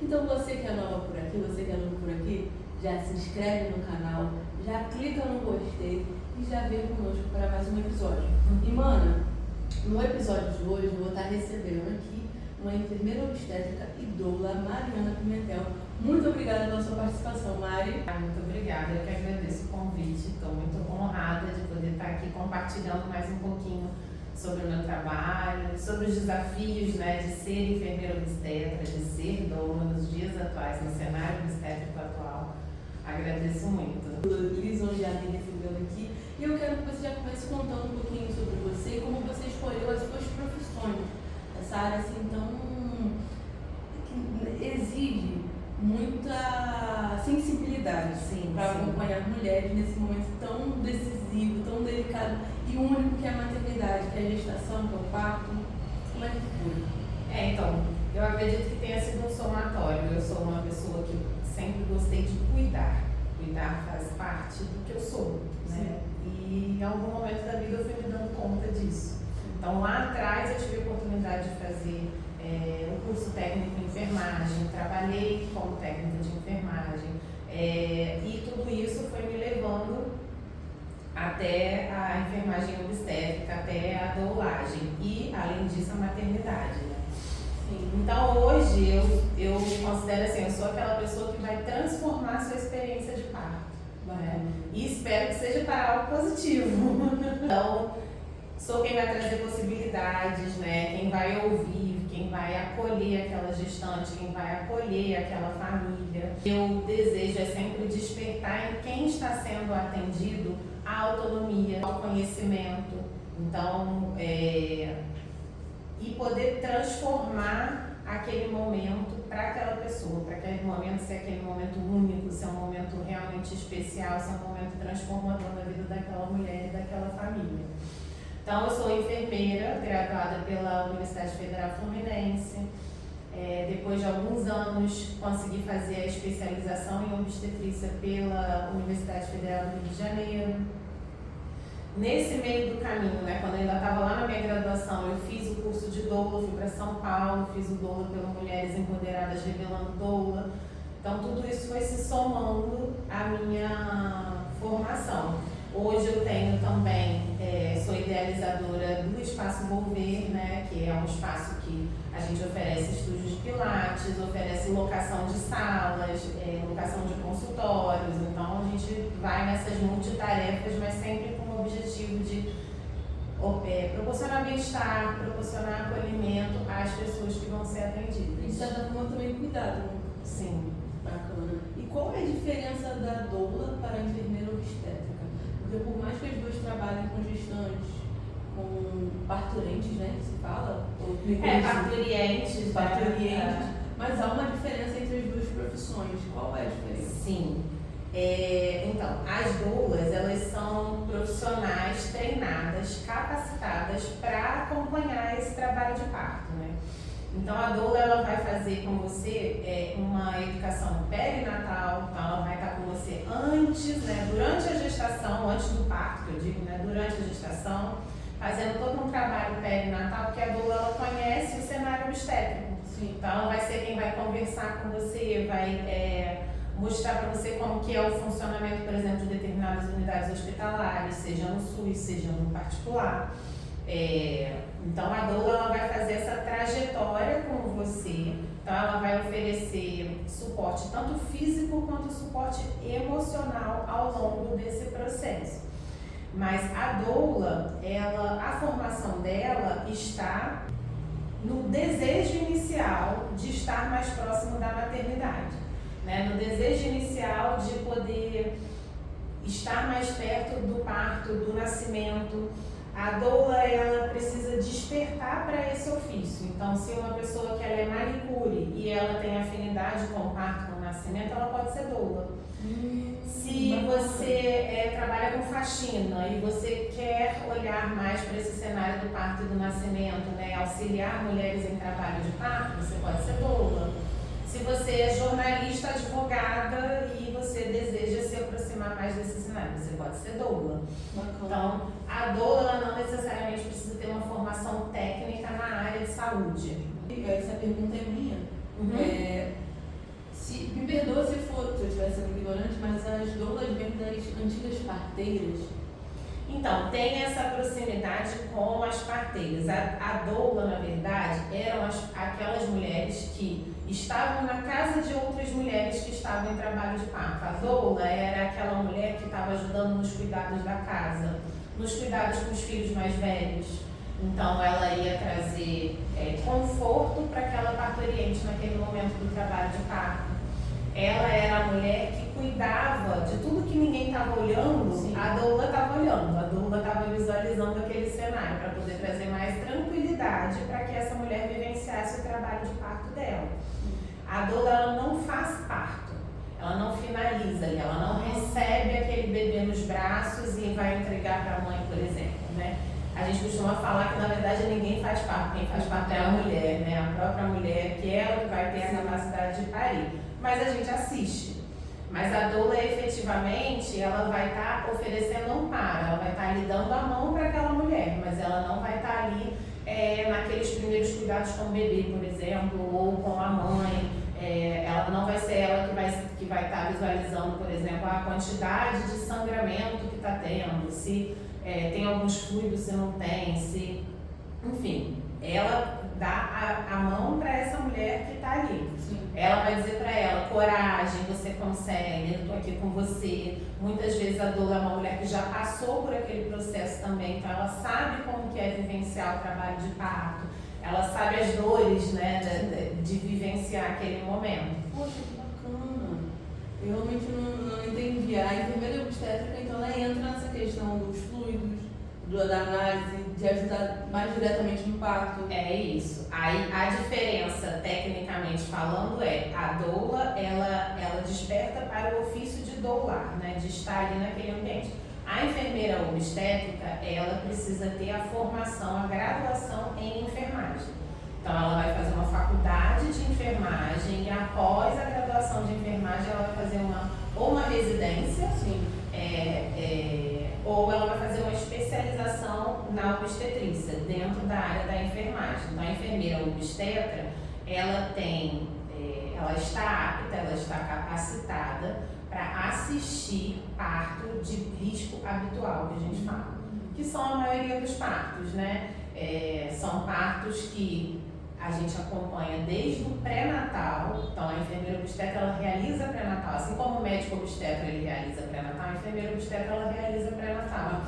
Então você que é nova por aqui, você que é novo por aqui, já se inscreve no canal, já clica no gostei e já vem conosco para mais um episódio. E mana, no episódio de hoje eu vou estar recebendo aqui uma enfermeira obstétrica e doula, Mariana Pimentel. Muito obrigada pela sua participação, Mari. Muito obrigada, eu que agradeço o convite, estou muito honrada de poder estar aqui compartilhando mais um pouquinho sobre o meu trabalho, sobre os desafios, de ser enfermeira obstetra, de ser doula nos dias atuais, no cenário obstétrico atual. Agradeço muito. Lisonjeada em recebê-la aqui. E eu quero que você já comece contando um pouquinho sobre você e como você escolheu as suas profissões. Essa área assim tão que exige muita sensibilidade para acompanhar mulheres nesse momento tão decisivo, tão delicado e único que é a maternidade, que é a gestação, que é o parto. Como é que foi? Então, eu acredito que tenha sido um somatório. Eu sou uma pessoa que sempre gostei de cuidar. Cuidar faz parte do que eu sou, né? E em algum momento da vida eu fui me dando conta disso. Então, lá atrás eu tive a oportunidade de fazer um curso técnico em enfermagem, trabalhei como técnica de enfermagem, e tudo isso foi me levando até a enfermagem obstétrica, até a doulagem e, além disso, a maternidade, né? Então, hoje, eu considero assim, eu sou aquela pessoa que vai transformar a sua experiência de parto, né? E espero que seja para algo positivo. Então, sou quem vai trazer possibilidades, né? Quem vai ouvir, quem vai acolher aquela gestante, quem vai acolher aquela família. Meu desejo é sempre despertar em quem está sendo atendido a autonomia, o conhecimento. Então, e poder transformar aquele momento para aquela pessoa, para aquele momento ser aquele momento único, ser um momento realmente especial, ser um momento transformador na vida daquela mulher e daquela família. Então, eu sou enfermeira, graduada pela Universidade Federal Fluminense. Depois de alguns anos, consegui fazer a especialização em obstetrícia pela Universidade Federal do Rio de Janeiro. Nesse meio do caminho, quando eu ainda estava lá na minha graduação, eu fiz o curso de doula, fui para São Paulo, fiz o doula pela Mulheres Empoderadas Revelando Doula. Então, tudo isso foi se somando à minha formação. Hoje eu tenho também, sou idealizadora do Espaço Volver, que é um espaço que a gente oferece estúdios de pilates, oferece locação de salas, locação de consultórios. Então a gente vai nessas multitarefas, mas sempre com o objetivo de proporcionar bem-estar, proporcionar acolhimento às pessoas que vão ser atendidas. E de certa forma também cuidado, né? Sim. Bacana. E qual é a diferença da doula para a enfermeira obstétrica? Porque por mais que as duas trabalhem com gestantes, com parturientes, que se fala? Parturientes. Mas há uma diferença entre as duas profissões. Qual é a diferença? Sim. Então, as doulas, elas são profissionais treinadas, capacitadas para acompanhar esse trabalho de parto, né? Então, a doula, ela vai fazer com você uma educação perinatal, então ela vai estar com você antes, durante a gestação, antes do parto, que eu digo, durante a gestação, fazendo todo um trabalho perinatal, porque a doula, ela conhece o cenário obstétrico. Sim. Então, ela vai ser quem vai conversar com você, vai mostrar para você como que é o funcionamento, por exemplo, de determinadas unidades hospitalares, seja no SUS, seja no particular. Então, a doula, ela vai fazer essa trajetória com você. Então, ela vai oferecer suporte tanto físico quanto suporte emocional ao longo desse processo. Mas a doula, a formação dela está no desejo inicial de estar mais próximo da maternidade, no desejo inicial de poder estar mais perto do parto, do nascimento. A doula, ela precisa despertar para esse ofício. Então, se uma pessoa que ela é manicure e ela tem afinidade com o parto, com o nascimento, ela pode ser doula. Se você trabalha com faxina e você quer olhar mais para esse cenário do parto e do nascimento, né, auxiliar mulheres em trabalho de parto, você pode ser doula. Se você é jornalista, advogada e você deseja se aproximar mais desse cenário, você pode ser doula. Então, a doula não necessariamente precisa ter uma formação técnica na área de saúde. Essa pergunta é minha. Me perdoa se eu estiver sendo ignorante, mas as doulas vêm das antigas parteiras. Então, tem essa proximidade com as parteiras. A doula, na verdade, eram aquelas mulheres que estavam na casa de outras mulheres que estavam em trabalho de parto. A doula era aquela mulher que estava ajudando nos cuidados da casa, nos cuidados com os filhos mais velhos. Então, ela ia trazer conforto para aquela parturiente naquele momento do trabalho de parto. Ela era a mulher que cuidava de tudo que ninguém estava olhando. Sim. A doula estava olhando, a doula estava visualizando aquele cenário para poder trazer mais tranquilidade para que essa mulher vivenciasse o trabalho de parto dela. A doula, ela não faz parto, ela não finaliza, ela não recebe aquele bebê nos braços e vai entregar para a mãe, por exemplo, né? A gente costuma falar que, na verdade, ninguém faz parto, quem faz parto é a mulher, né? A própria mulher, que ela vai ter a capacidade de parir. Mas a gente assiste. Mas a doula, efetivamente, ela vai estar oferecendo amparo, ela vai estar lhe dando a mão para aquela mulher, mas ela não vai estar ali naqueles primeiros cuidados com o bebê, por exemplo, ou com a mãe. Ela não vai ser ela que vai estar visualizando, por exemplo, a quantidade de sangramento que está tendo, se tem alguns fluidos, se não tem, enfim, ela dá a mão para essa mulher que está ali. Sim. Ela vai dizer para ela, coragem, você consegue, eu estou aqui com você. Muitas vezes a doula é uma mulher que já passou por aquele processo também, então ela sabe como que é vivenciar o trabalho de parto, ela sabe as dores, né, de vivenciar aquele momento. Poxa, que bacana! Eu realmente não entendi. A enfermeira obstétrica, então, ela entra nessa questão dos fluidos, da análise, de ajudar mais diretamente no parto. É isso. Aí a diferença, tecnicamente falando, a doula, ela desperta para o ofício de doular, né, de estar ali naquele ambiente. A enfermeira obstétrica, ela precisa ter a formação, a graduação em enfermagem. Então, ela vai fazer uma faculdade de enfermagem e após a graduação de enfermagem, ela vai fazer uma residência, ou ela vai fazer uma especialização na obstetrícia, dentro da área da enfermagem. Então, a enfermeira obstetra, ela está apta, ela está capacitada para assistir parto de risco habitual, que a gente fala, que são a maioria dos partos, né? São partos que a gente acompanha desde o pré-natal. Então, a enfermeira obstetra, ela realiza pré-natal, assim como o médico obstetra ele realiza pré-natal, a enfermeira obstetra ela realiza pré-natal.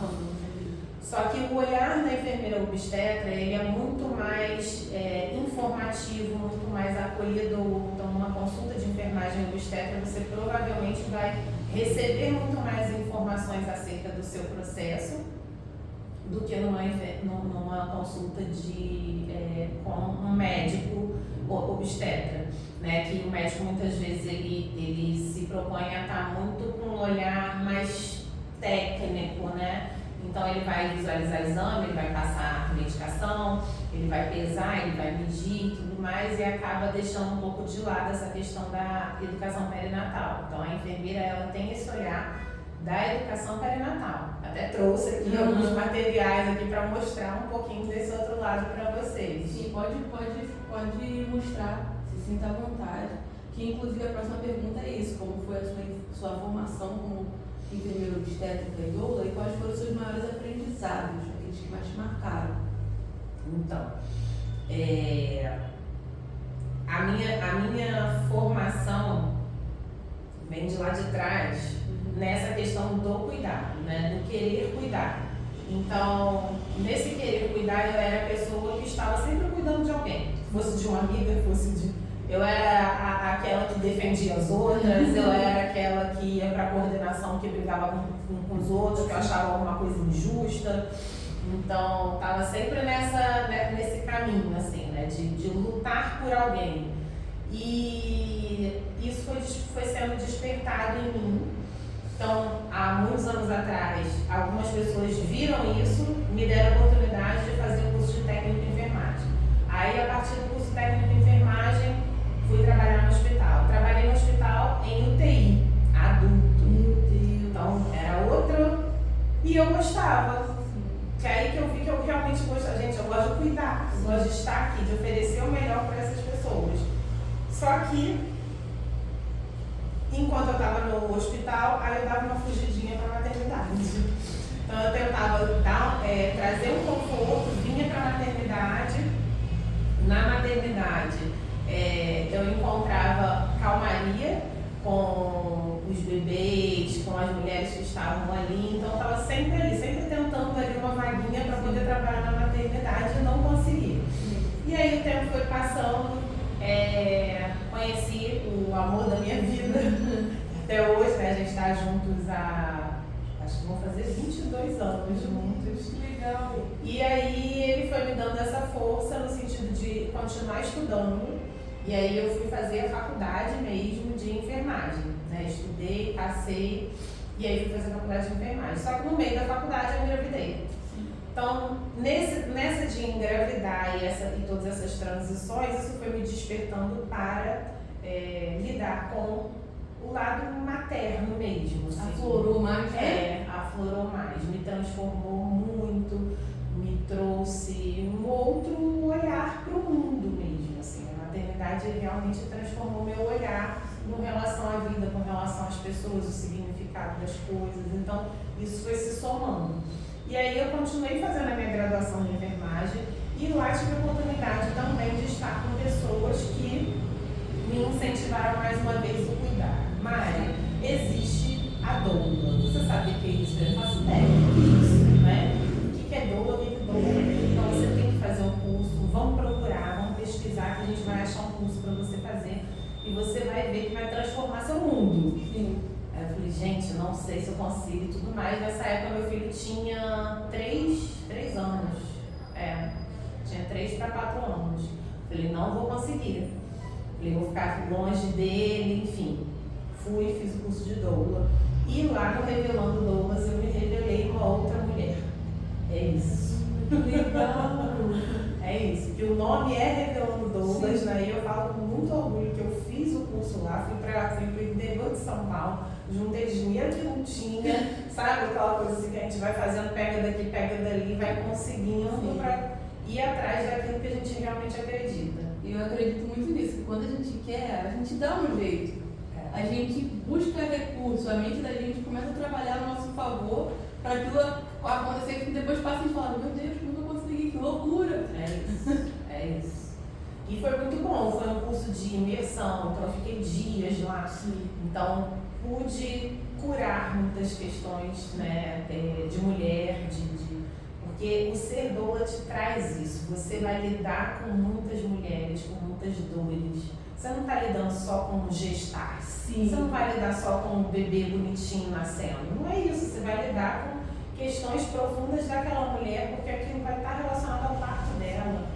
Só que o olhar da enfermeira obstetra, ele é muito mais informativo, muito mais acolhedor. Então, numa consulta de enfermagem obstetra, você provavelmente vai receber muito mais informações acerca do seu processo do que numa consulta com um médico obstetra, né? Que o médico muitas vezes ele se propõe a estar muito com um olhar mais técnico, né? Então ele vai visualizar exame, ele vai passar medicação, ele vai pesar, ele vai medir e tudo mais, e acaba deixando um pouco de lado essa questão da educação perinatal. Então a enfermeira, ela tem esse olhar da educação perinatal. Até trouxe aqui alguns materiais aqui para mostrar um pouquinho desse outro lado para vocês. Sim, pode mostrar, se sinta à vontade. Que inclusive a próxima pergunta é isso: como foi a sua formação como enfermeira obstétrica e doula, e quais foram os seus maiores aprendizados, aqueles que mais te marcaram? Então, a minha formação vem de lá de trás, nessa questão do cuidado, né? Do querer cuidar. Então, nesse querer cuidar, eu era a pessoa que estava sempre cuidando de alguém. Fosse de uma amiga, fosse Eu era aquela que defendia as outras, eu era aquela que ia para coordenação, que brigava com os outros, que eu achava alguma coisa injusta. Então, estava sempre nesse caminho, assim, né, de lutar por alguém. E isso foi sendo despertado em mim. Então, há muitos anos atrás, algumas pessoas viram isso, me deram a oportunidade de fazer o curso de técnico de enfermagem. Aí, a partir do curso técnico de enfermagem, fui trabalhar no hospital. Trabalhei no hospital em UTI, adulto. Meu Deus. Então, era outro. E eu gostava. Que aí que eu vi que eu realmente gosto. Gente, eu gosto de cuidar, eu gosto de estar aqui, de oferecer o melhor para essas pessoas. Só que, enquanto eu estava no hospital, aí eu dava uma fugidinha para a maternidade. Então eu tentava trazer um conforto, vinha para a maternidade. Na maternidade, eu encontrava calmaria com os bebês, com as mulheres que estavam ali. Então eu estava sempre ali, sempre tentando ali uma vaguinha para poder trabalhar na maternidade e não consegui. E aí o tempo foi passando, conheci o amor da minha vida. Até hoje, né, a gente está juntos acho que vão fazer 22 anos juntos. Que legal. E aí ele foi me dando essa força no sentido de continuar estudando. E aí eu fui fazer a faculdade mesmo de enfermagem, né? Estudei, passei, e aí fui fazer a faculdade de enfermagem. Só que no meio da faculdade eu engravidei. Então, nessa de engravidar e todas essas transições, isso foi me despertando para lidar com o lado materno mesmo. Assim. Aflorou mais, né? Aflorou mais. Me transformou muito, me trouxe um outro olhar para o mundo mesmo, assim. A maternidade realmente transformou meu olhar com relação à vida, com relação às pessoas, o significado das coisas. Então, isso foi se somando. E aí eu continuei fazendo a minha graduação de enfermagem e lá tive a oportunidade também de estar com pessoas que me incentivaram mais uma vez o cuidar. Mari, existe a doula. Você sabe o que é isso? Eu não faço ideia do que é isso, né? O que é doula, o que é doula? Então você tem que fazer um curso, vamos procurar, vamos pesquisar que a gente vai achar um curso para você fazer e você vai ver que vai transformar seu mundo. Sim. Aí eu falei, gente, não sei se eu consigo e tudo mais. Nessa época meu filho tinha 3 anos. Tinha 3 para 4 anos. Falei, não vou conseguir. Falei, vou ficar longe dele, enfim. Fui, fiz o curso de doula. E lá no Revelando Doulas eu me revelei uma outra mulher. É isso. Legal. É isso, que o nome é Revelando Doulas, né? E eu falo com muito orgulho que eu fiz o curso lá, fui para o interior de São Paulo, juntei dinheiro que não tinha, sabe? Aquela coisa assim que a gente vai fazendo, pega daqui, pega dali, vai conseguindo para ir atrás daquilo que a gente realmente acredita. E eu acredito muito nisso, que quando a gente quer, a gente dá um jeito. A gente busca recurso, a mente da gente começa a trabalhar a nosso favor para aquilo acontecer, que depois passa e fala, meu Deus, nunca consegui, que loucura. É isso. E foi muito bom, foi um curso de imersão, então eu fiquei dias lá. Sim. Então pude curar muitas questões, né, de mulher, porque o ser doula te traz isso. Você vai lidar com muitas mulheres, com muitas dores. Você não está lidando só com gestar. Sim. Você não vai lidar só com um bebê bonitinho nascendo. Não é isso. Você vai lidar com questões profundas daquela mulher, porque aquilo vai estar relacionado ao parto dela.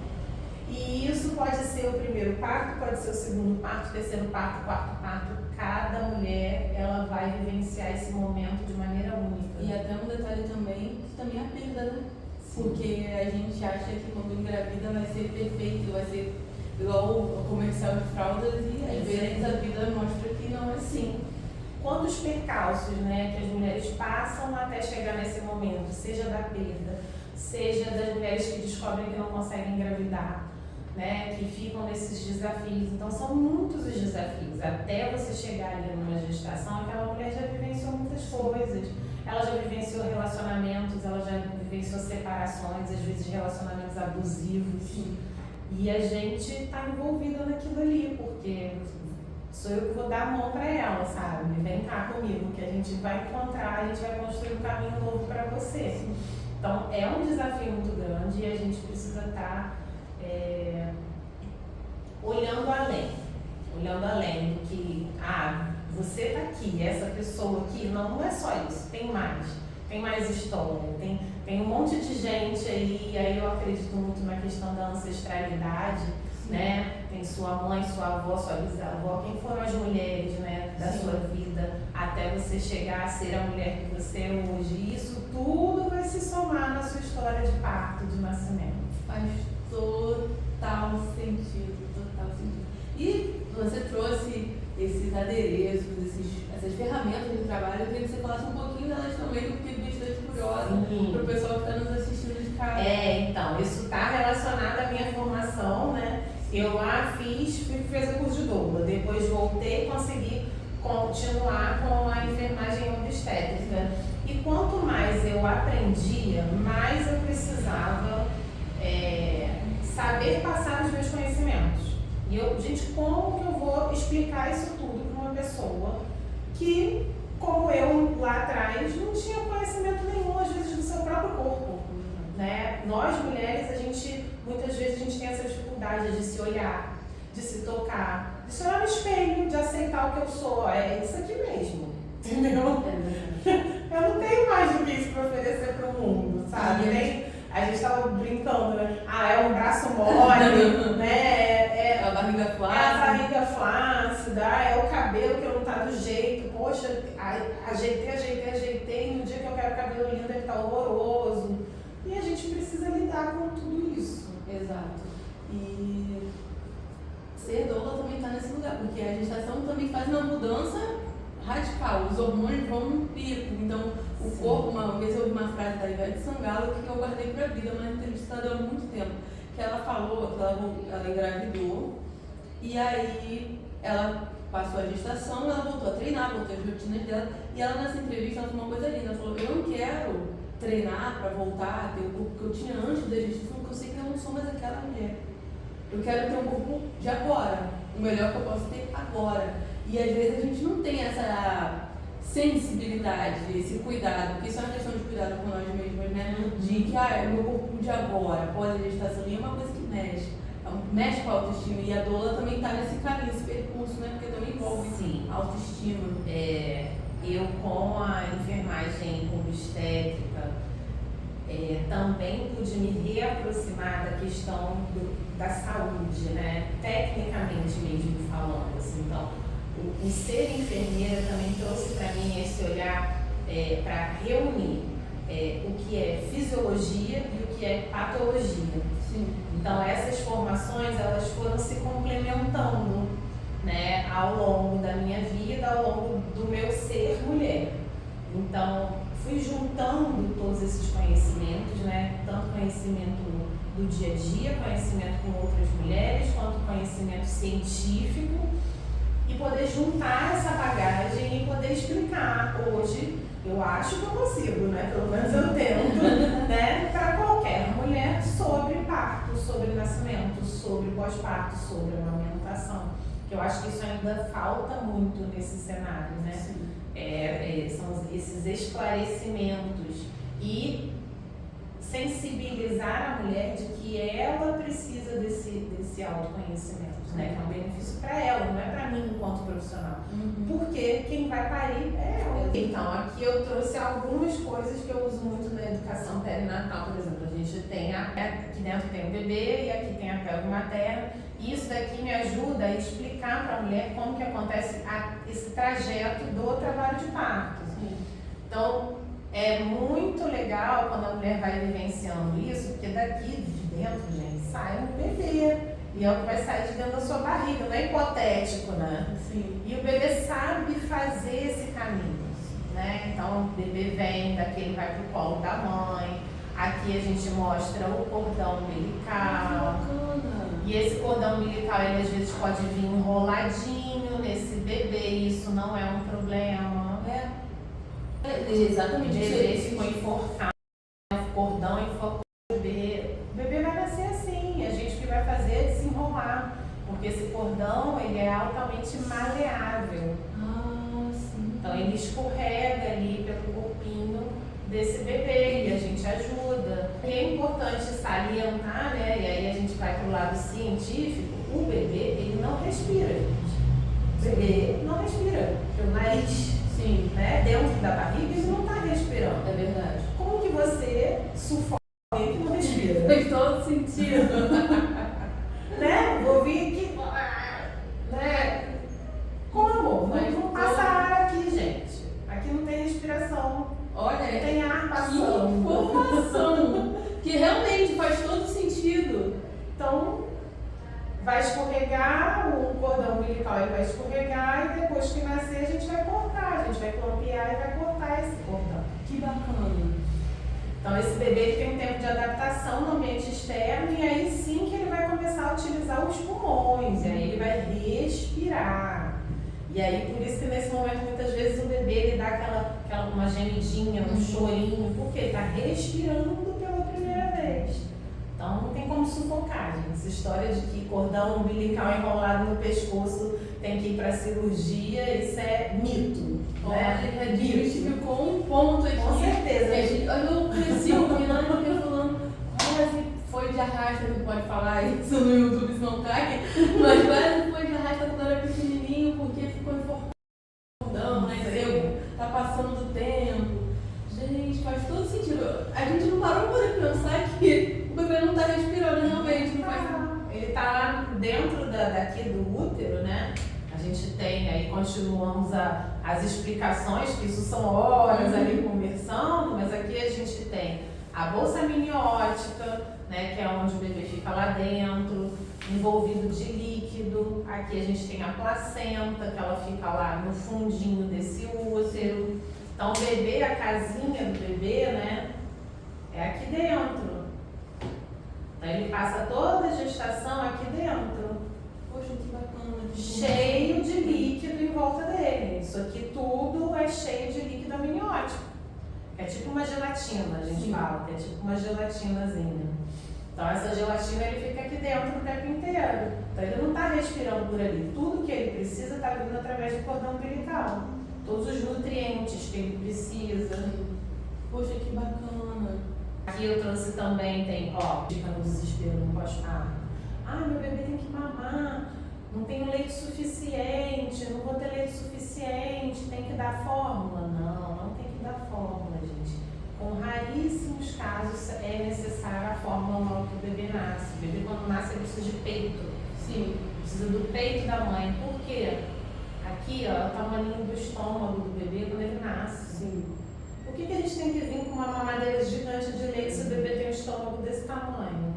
E isso pode ser o primeiro parto, pode ser o segundo parto, terceiro parto, quarto parto. Cada mulher, ela vai vivenciar esse momento de maneira única. E até um detalhe também, que também é a perda, né? Porque a gente acha que quando engravida vai ser perfeito, vai ser igual o comercial de fraldas e às vezes a vida mostra que não é assim. Quantos percalços, né, que as mulheres passam até chegar nesse momento, seja da perda, seja das mulheres que descobrem que não conseguem engravidar, né, que ficam nesses desafios. Então são muitos os desafios. Até você chegar ali numa gestação, aquela mulher já vivenciou muitas coisas. Ela já vivenciou relacionamentos, ela já vivenciou separações, às vezes relacionamentos abusivos. Sim. E a gente está envolvida naquilo ali, porque sou eu que vou dar a mão para ela, sabe? Vem cá comigo, que a gente vai encontrar, a gente vai construir um caminho novo para você. Então é um desafio muito grande e a gente precisa estar olhando além. olhando além do que, você tá aqui, essa pessoa aqui, não é só isso, tem mais história, tem um monte de gente aí, e aí eu acredito muito na questão da ancestralidade, né? Tem sua mãe, sua avó, sua bisavó, quem foram as mulheres, né, da sua vida, até você chegar a ser a mulher que você é hoje. Isso tudo vai se somar na sua história de parto, de nascimento. Faz total sentido, total sentido. E você trouxe esses adereços, essas ferramentas de trabalho, eu queria que você falasse um pouquinho delas também, que eu fiquei bastante curiosa para o pessoal que está nos assistindo de casa. Então, isso está relacionado à minha formação, né? Eu lá fiz o curso de doula, depois voltei e consegui continuar com a enfermagem obstétrica. E quanto mais eu aprendia, mais eu precisava saber passar os meus conhecimentos. E gente, como que eu vou explicar isso tudo para uma pessoa que, como eu lá atrás, não tinha conhecimento nenhum, às vezes, do seu próprio corpo, né? Nós, mulheres, muitas vezes a gente tem essa dificuldade de se olhar, de se tocar, de se olhar no espelho, de aceitar o que eu sou. É isso aqui mesmo, entendeu? Eu não tenho mais do que isso para oferecer para o mundo, sabe? A gente estava brincando, né? É um braço mole, né? É a barriga flácida. É a barriga flácida, é o cabelo que não tá do jeito. Poxa, ajeitei. No dia que eu quero cabelo lindo, ele tá horroroso. E a gente precisa lidar com tudo isso. Exato. E ser doula também está nesse lugar, porque a gestação também faz uma mudança radical. Os hormônios vão num pico. Então, o corpo, uma vez eu ouvi uma frase da Ivete Sangalo que eu guardei pra vida, uma entrevistada há muito tempo, que ela falou que ela engravidou e aí ela passou a gestação, ela voltou a treinar, voltou às rotinas dela, e ela nessa entrevista ela falou uma coisa linda, ela falou, eu não quero treinar para voltar a ter o corpo que eu tinha antes da gestação, porque eu sei que eu não sou mais aquela mulher. Eu quero ter um corpo de agora, o melhor que eu posso ter agora. E às vezes a gente não tem essa sensibilidade, esse cuidado, porque isso é uma questão de cuidado com nós mesmos, né? De que o meu corpo de agora, após a gestação, é uma coisa que mexe com a autoestima. E a doula também está nesse caminho, esse percurso, né? Porque também envolve a autoestima. Eu, com a enfermagem obstétrica, também pude me reaproximar da questão da saúde, né? Tecnicamente mesmo falando, assim. Então, o ser enfermeira também trouxe para mim esse olhar para reunir o que é fisiologia e o que é patologia. Sim. Então, essas formações, elas foram se complementando, né, ao longo da minha vida, ao longo do meu ser mulher. Então, fui juntando todos esses conhecimentos, né, tanto conhecimento do dia a dia, conhecimento com outras mulheres, quanto conhecimento científico, e poder juntar essa bagagem e poder explicar hoje, eu acho que eu consigo, né? Pelo menos eu tento, né? Para qualquer mulher sobre parto, sobre nascimento, sobre pós-parto, sobre amamentação. Que eu acho que isso ainda falta muito nesse cenário, né? São esses esclarecimentos e sensibilizar a mulher de que ela precisa desse autoconhecimento, né? Que é um benefício para ela, não é para mim enquanto profissional. Porque quem vai parir é ela. Então, aqui eu trouxe algumas coisas que eu uso muito na educação perinatal, por exemplo. A gente tem aqui dentro tem o bebê e aqui tem a pelve materna. E isso daqui me ajuda a explicar para a mulher como que acontece esse trajeto do trabalho de parto. Então, é muito legal quando a mulher vai vivenciando isso, porque daqui de dentro, gente, sai um bebê. E é o que vai sair de dentro da sua barriga, não é hipotético, né? Sim. E o bebê sabe fazer esse caminho, né? Então, o bebê vem, daqui ele vai pro colo da mãe. Aqui a gente mostra o cordão umbilical. E esse cordão umbilical, ele às vezes pode vir enroladinho nesse bebê, e isso não é um problema. Exatamente. O bebê ficou enforcado, o cordão enforcou o bebê. O bebê vai nascer assim, a gente que vai fazer é desenrolar, porque esse cordão, ele é altamente maleável. Sim. Então ele escorrega ali pelo corpinho desse bebê e a gente ajuda. E é importante salientar, né? E aí a gente vai pro lado científico, o bebê, ele não respira, gente. O bebê não respira pelo nariz. Sim. Né? Dentro da barriga ele não está respirando. É verdade. Como que você sufoca alguém que não respira? Faz todo sentido. Né? Vou vir aqui. Né? Como? Não passa ar aqui, gente. Aqui não tem respiração. Olha, não tem ar que passando. informação. Que realmente faz todo sentido. Então, vai escorregar, o cordão umbilical ele vai escorregar e depois que nascer a gente vai cortar, a gente vai clampear e vai cortar esse cordão. Que bacana. Então esse bebê ele tem um tempo de adaptação no ambiente externo e aí sim que ele vai começar a utilizar os pulmões, e aí ele vai respirar. E aí por isso que nesse momento muitas vezes o bebê ele dá uma gemidinha, um chorinho, porque ele está respirando pela primeira vez. Então não tem como sufocar, gente. Essa história de que cordão umbilical enrolado no pescoço tem que ir para cirurgia, isso é mito. Né? Olha, ficou um ponto aqui. Com certeza. Eu cresci ouvindo a Ana falando, quase foi de arrasta, não pode falar isso no YouTube, se não cai, mas quase foi de arrasta quando era pequenininho, porque ficou enforcado, né? Tá passando do tempo. Gente, faz todo sentido. A gente não parou para pensar que o bebê não tá respirando realmente, não faz. Ele tá lá dentro daqui do útero, né? A gente tem aí, continuamos as explicações, que isso são horas ali conversando, mas aqui a gente tem a bolsa amniótica, né, que é onde o bebê fica lá dentro, envolvido de líquido. Aqui a gente tem a placenta, que ela fica lá no fundinho desse útero. Então o bebê, a casinha do bebê, né, é aqui dentro. Então ele passa toda a gestação aqui dentro. Poxa, que bacana. Cheio de líquido em volta dele. Isso aqui tudo é cheio de líquido amniótico. É tipo uma gelatina, a gente fala, que é tipo uma gelatinazinha. Então essa gelatina ele fica aqui dentro o tempo inteiro. Então ele não está respirando por ali. Tudo que ele precisa está vindo através do cordão umbilical. Todos os nutrientes que ele precisa. Poxa, que bacana. Aqui eu trouxe também, tem, ó, fica no desespero, não pós-parto. Ah, meu bebê tem que mamar. Não tenho leite suficiente, não vou ter leite suficiente, tem que dar fórmula. Não tem que dar fórmula, gente. Com raríssimos casos é necessária a fórmula logo que o bebê nasce. O bebê quando nasce ele precisa de peito. Sim. Precisa do peito da mãe. Por quê? Aqui, ó, é o tamanho do estômago do bebê quando ele nasce. Sim. Por que a gente tem que vir com uma mamadeira gigante de leite se o bebê tem um estômago desse tamanho?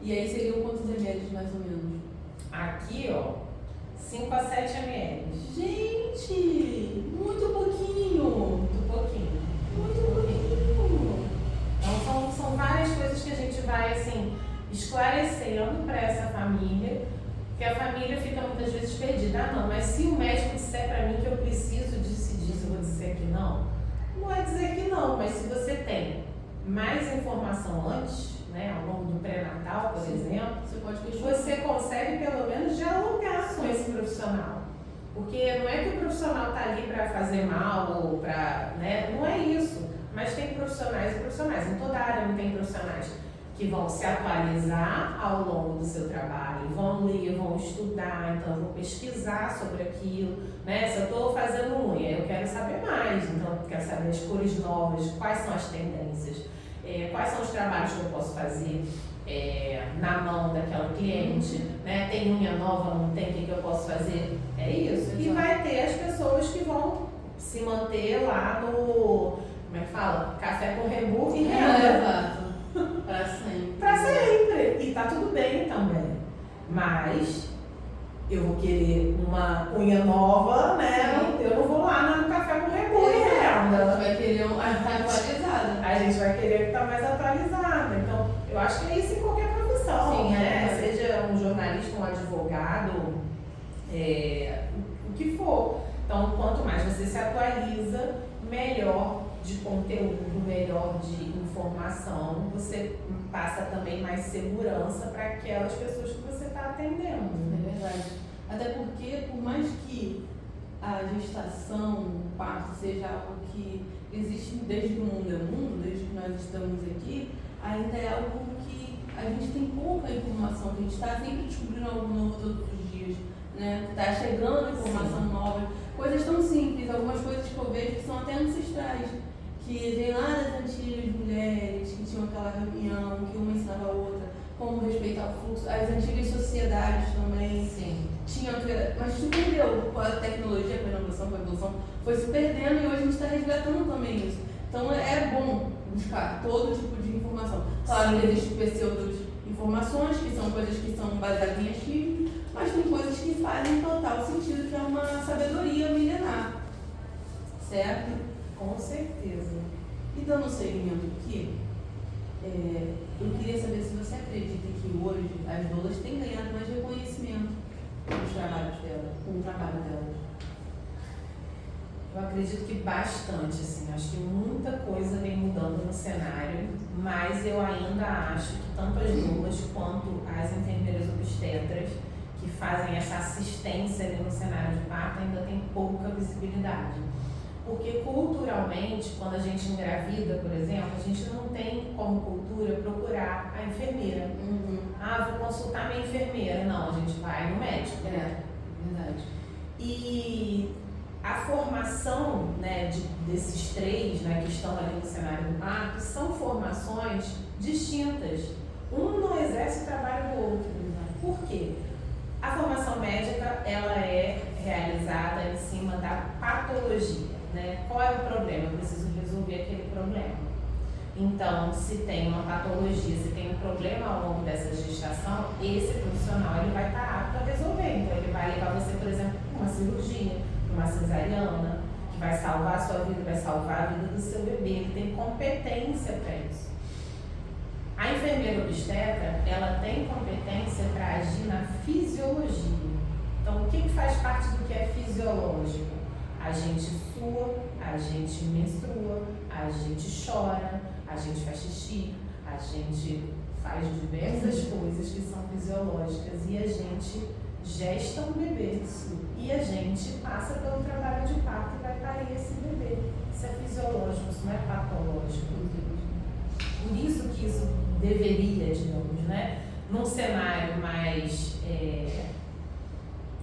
E aí seriam quantos ml mais ou menos? Aqui, ó, 5 a 7 ml. Gente, muito pouquinho. Muito pouquinho. Muito pouquinho. Então são várias coisas que a gente vai assim esclarecendo para essa família, que a família fica muitas vezes perdida. Ah, não, mas se o médico disser para mim que eu preciso disso, eu vou dizer que não. Não é dizer que não, mas se você tem mais informação antes, né, ao longo do pré-natal, por exemplo, você consegue pelo menos dialogar com esse profissional. Porque não é que o profissional está ali para fazer mal ou para, né, não é isso. Mas tem profissionais e profissionais. Em toda área não tem profissionais que vão se atualizar ao longo do seu trabalho, vão ler, vão estudar, então vão pesquisar sobre aquilo, né? Se eu estou fazendo unha, eu quero saber mais, então eu quero saber as cores novas, quais são as tendências, quais são os trabalhos que eu posso fazer na mão daquela cliente, né? Tem unha nova, não tem, o que eu posso fazer? É isso. E vai ter as pessoas que vão se manter lá no, como é que fala? Café com rebu e renda. Exato. Pra sempre. Pra sempre. E tá tudo bem também. Mas eu vou querer uma unha nova, né? Sim. Eu não vou lá no café com rebu e renda. Vai querer uma atualizada. A gente vai querer estar mais atualizada. Então, eu acho que é isso em qualquer profissão, Sim, né? Seja um jornalista, um advogado, o que for. Então, quanto mais você se atualiza, melhor de conteúdo, melhor de informação, você passa também mais segurança para aquelas pessoas que você está atendendo. É verdade. Até porque, por mais que a gestação, o parto seja algo que existe desde que o mundo é mundo, desde que nós estamos aqui, ainda é algo que a gente tem pouca informação, que a gente está sempre descobrindo algo novo todos os dias. né? Tá chegando informação nova, coisas tão simples, algumas coisas que eu vejo que são até ancestrais, que vem lá das antigas mulheres, que tinham aquela reunião, que uma ensinava a outra, como respeitar o fluxo, as antigas sociedades também. Sim. Tinham, mas se perdeu com a tecnologia, com a inovação, com a evolução, foi se perdendo e hoje a gente está resgatando também isso. Então é bom buscar todo tipo de informação. Claro que existem pseudos informações, que são coisas que são baseadas em achismo, mas tem coisas que fazem total sentido, que é uma sabedoria milenar. Certo? Com certeza. E dando seguimento aqui, eu queria saber se você acredita que hoje as doulas têm ganhado mais reconhecimento com o trabalho delas. Eu acredito que bastante, assim, acho que muita coisa vem mudando no cenário, mas eu ainda acho que tanto as doulas quanto as enfermeiras obstetras que fazem essa assistência ali no cenário de parto ainda tem pouca visibilidade. Porque culturalmente, quando a gente engravida, por exemplo, a gente não tem como cultura procurar a enfermeira. Ah, vou consultar minha enfermeira. Não, a gente vai no médico. Verdade. E a formação, né, desses três, né, que estão ali no cenário do parto são formações distintas. Um não exerce o trabalho do outro. Por quê? A formação médica ela é realizada em cima da patologia. Né? Qual é o problema? Eu preciso resolver aquele problema. Então, se tem uma patologia, se tem um problema ao longo dessa gestação, esse profissional ele vai estar apto a resolver. Então, ele vai levar você, por exemplo, para uma cirurgia, para uma cesariana, que vai salvar a sua vida, vai salvar a vida do seu bebê. Ele tem competência para isso. A enfermeira obstetra, ela tem competência para agir na fisiologia. Então, o que faz parte do que é fisiológico? A gente sua, a gente menstrua, a gente chora, a gente faz xixi, a gente faz diversas coisas que são fisiológicas e a gente gesta um bebê. E a gente passa pelo trabalho de parto e vai parir esse bebê. Isso é fisiológico, isso não é patológico. Por isso que isso deveria, digamos, né? Num cenário mais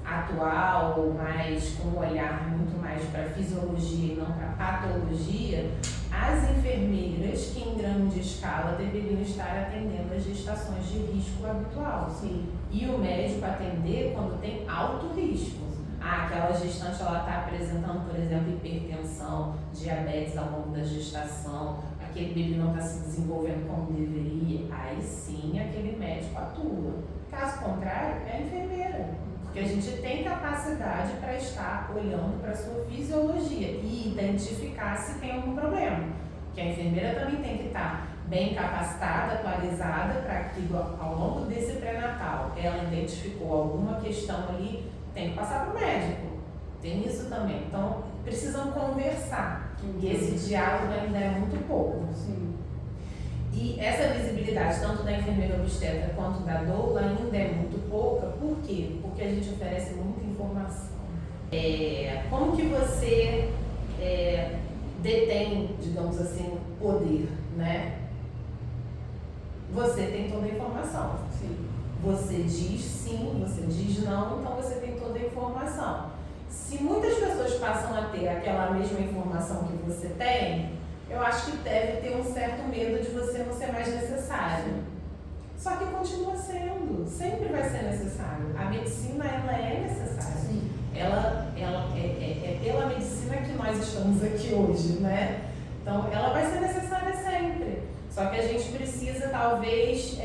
atual, mais com um olhar muito mais para fisiologia e não para patologia, as enfermeiras que em grande escala deveriam estar atendendo as gestações de risco habitual. Sim. E o médico atender quando tem alto risco. Ah, aquela gestante está apresentando, por exemplo, hipertensão, diabetes ao longo da gestação, aquele bebê não está se desenvolvendo como deveria, aí sim aquele médico atua. Caso contrário, é a enfermeira. Porque a gente tem capacidade para estar olhando para a sua fisiologia e identificar se tem algum problema. Porque a enfermeira também tem que estar bem capacitada, atualizada, para que ao longo desse pré-natal ela identificou alguma questão ali, tem que passar para o médico. Tem isso também. Então, precisam conversar. E esse diálogo ainda é muito pouco. Sim. E essa visibilidade, tanto da enfermeira obstetra quanto da doula, ainda é muito pouca. Por quê? Porque a gente oferece muita informação. Como que você detém, digamos assim, poder, né? Você tem toda a informação. Sim. Você diz sim, você diz não, então você tem toda a informação. Se muitas pessoas passam a ter aquela mesma informação que você tem, eu acho que deve ter um certo medo de você não ser mais necessário. Só que continua sendo, sempre vai ser necessário. A medicina, ela é necessária. Sim. Ela é pela medicina que nós estamos aqui hoje, né? Então, ela vai ser necessária sempre. Só que a gente precisa, talvez,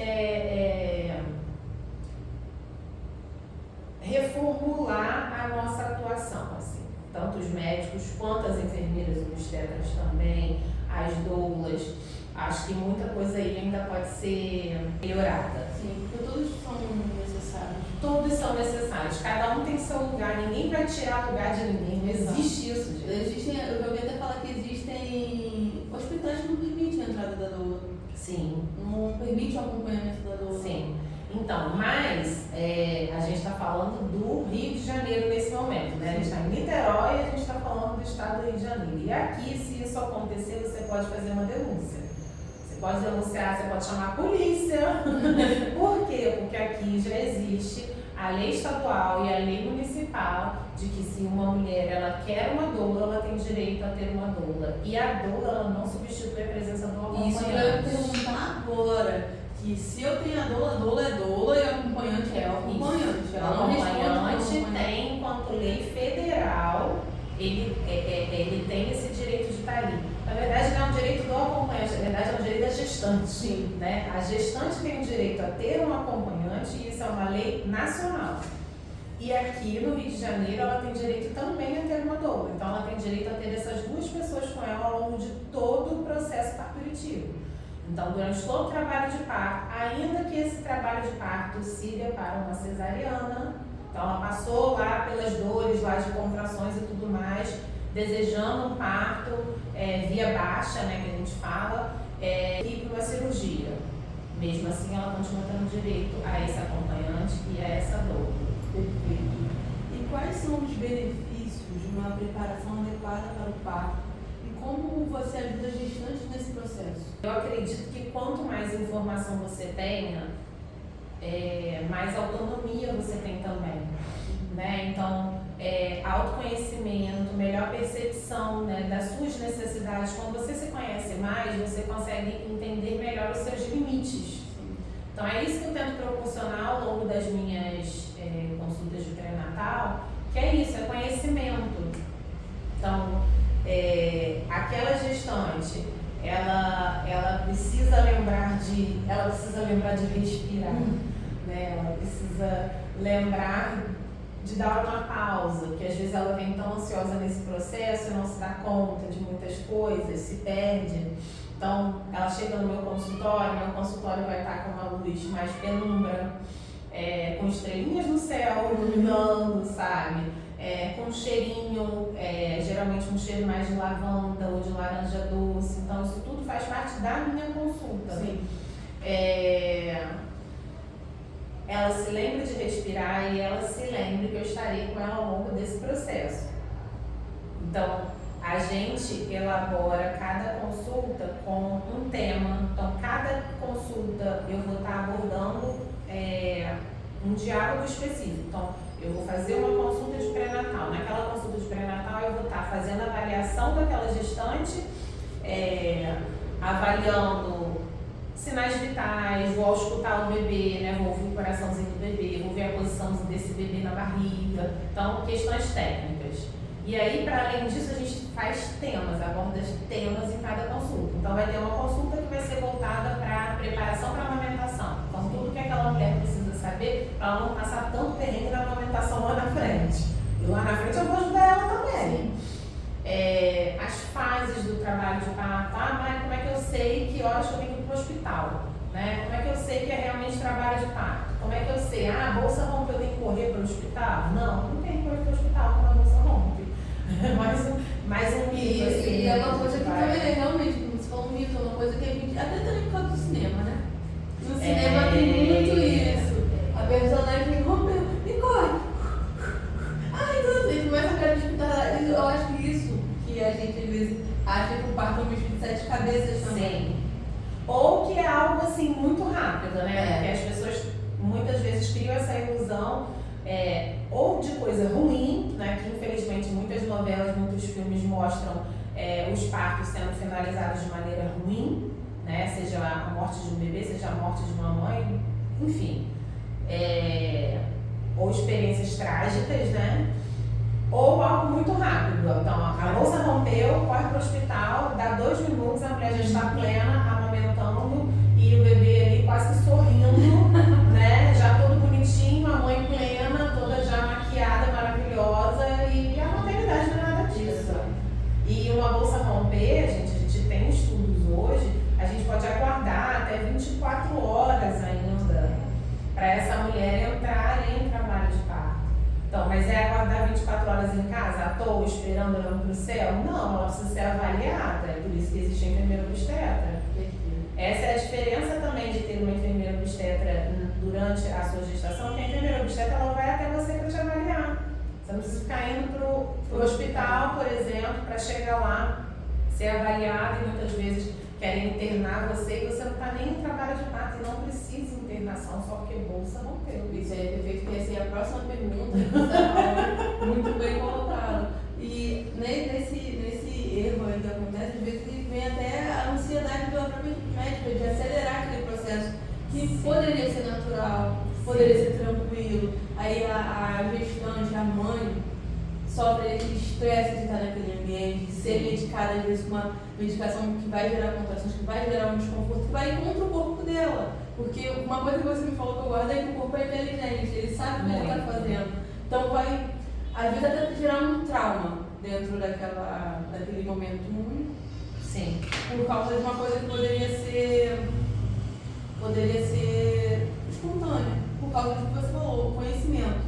reformular a nossa atuação, assim. Tanto os médicos quanto as enfermeiras obstetras também, as doulas. Acho que muita coisa aí ainda pode ser melhorada. Sim, porque todos são necessários. Todos são necessários, cada um tem seu lugar, ninguém vai tirar lugar de ninguém, não existe isso, gente. Eu já ouvi até falar que existem hospitais que não permitem a entrada da doula. Sim. Não permite o acompanhamento da doula. Sim. Então, mas a gente está falando do Rio de Janeiro nesse momento, né? A gente está em Niterói e a gente está falando do estado do Rio de Janeiro. E aqui, se isso acontecer, você pode fazer uma denúncia. Você pode denunciar, você pode chamar a polícia. Por quê? Porque aqui já existe a lei estadual e a lei municipal de que se uma mulher ela quer uma doula, ela tem direito a ter uma doula. E a doula ela não substitui a presença do acompanhante. Isso que eu ia perguntar agora, que se eu tenho a doula é doula e o acompanhante é o acompanhante. O acompanhante tem, enquanto lei federal, ele tem esse direito de estar ali. Na verdade, não é um direito do acompanhante, na verdade é um direito da gestante. Sim. Né? A gestante tem o direito a ter um acompanhante e isso é uma lei nacional. E aqui no Rio de Janeiro ela tem direito também a ter uma doula. Então ela tem direito a ter essas duas pessoas com ela ao longo de todo o processo parturitivo. Então, durante todo o trabalho de parto, ainda que esse trabalho de parto siga para uma cesariana, então ela passou lá pelas dores lá de contrações e tudo mais, desejando um parto via baixa, né, que a gente fala, e para uma cirurgia. Mesmo assim, ela continua tendo direito a esse acompanhante e a essa doula. Perfeito. E quais são os benefícios de uma preparação adequada para o parto? E como você ajuda a gestante nesse processo? Eu acredito que quanto mais informação você tenha, mais autonomia você tem também. Né? Então, autoconhecimento, melhor percepção, né, das suas necessidades. Quando você se conhece mais, você consegue entender melhor os seus limites. Então, é isso que eu tento proporcionar ao longo das minhas consultas de pré-natal, que é isso, é conhecimento. Então, aquela gestante, ela precisa lembrar de respirar, né? Ela precisa lembrar de dar uma pausa, porque às vezes ela vem tão ansiosa nesse processo e não se dá conta de muitas coisas, se perde. Então, ela chega no meu consultório vai estar com uma luz mais penumbra, com estrelinhas no céu iluminando, sabe? Com um cheirinho, geralmente um cheiro mais de lavanda ou de laranja doce. Então, isso tudo faz parte da minha consulta. Sim. Ela se lembra de respirar e ela se lembra que eu estarei com ela ao longo desse processo. Então, a gente elabora cada consulta com um tema. Então, cada consulta eu vou estar abordando um diálogo específico. Então, eu vou fazer uma consulta de pré-natal. Naquela consulta de pré-natal, eu vou estar fazendo a avaliação daquela gestante, avaliando sinais vitais, vou auscultar o bebê, né? Vou ouvir o coraçãozinho do bebê, vou ver a posição desse bebê na barriga. Então, questões técnicas. E aí, para além disso, a gente faz temas, aborda temas em cada consulta. Então, vai ter uma consulta que vai ser voltada para preparação para a amamentação. Então, tudo que aquela mulher precisa saber para ela não passar tanto perrengue na amamentação lá na frente. E lá na frente eu vou ajudar ela também. As fases do trabalho de parto. Mas como é que eu sei que horas que eu tenho que ir para o hospital? Né? Como é que eu sei que é realmente trabalho de parto? Como é que eu sei? A bolsa rompe, eu tenho que correr para o hospital? Não tem que correr para o hospital quando a bolsa rompe. mais um mito, assim. E é uma coisa que também realmente, como você falou, um mito, é uma coisa que a gente, até também por causa do cinema, né? No cinema tem muito isso. A personagem rompeu e corre. Ai, tudo bem, começa a cara de hospital. Eu acho que isso que a gente às vezes acha que o parto é um bicho de 7 cabeças também. Sim. Ou que é algo assim muito rápido, né? Porque as pessoas muitas vezes criam essa ilusão ou de coisa ruim, né? Que infelizmente muitas novelas, muitos filmes mostram os partos sendo finalizados de maneira ruim, né? Seja a morte de um bebê, seja a morte de uma mãe, enfim. Ou experiências trágicas, né? Ou algo muito rápido. Então, a bolsa rompeu, corre para o hospital, dá 2 minutos, a mulher já está plena, amamentando, e o bebê ali quase sorrindo, né? Já todo bonitinho, a mãe plena, toda já maquiada, maravilhosa, e a maternidade não é nada disso. E uma bolsa romper, a gente tem estudos hoje, a gente pode aguardar até 24 horas ainda para essa mulher entrar em trabalho de parto. Então, mas aguardar 24 horas em casa, à toa, esperando, olhando para o céu? Não, ela precisa ser avaliada, é por isso que existe a enfermeira obstetra. Essa é a diferença também de ter uma enfermeira obstetra durante a sua gestação, que a enfermeira obstetra ela vai até você para te avaliar. Você não precisa ficar indo para o hospital, por exemplo, para chegar lá, ser avaliada, e muitas vezes querem querem internar você e você não está nem em trabalho de parto e não precisa de internação só porque bolsa rompeu. Isso aí é perfeito, porque essa é a próxima pergunta. Muito bem colocado. E nesse erro aí que acontece, às vezes vem até a ansiedade da própria médica de acelerar aquele processo que poderia ser natural, poderia ser tranquilo. Aí a gestante, a mãe, sofre aquele estresse de estar naquele ambiente, de ser medicada às vezes com uma medicação que vai gerar contrações, que vai gerar um desconforto, que vai contra o corpo dela. Porque uma coisa que você me falou que eu guardo é que o corpo é inteligente, ele sabe o que ele está fazendo. Então vai, às vezes até gerar um trauma dentro daquele momento único. Sim. Por causa de uma coisa que poderia ser espontânea, por causa do que você falou, o conhecimento.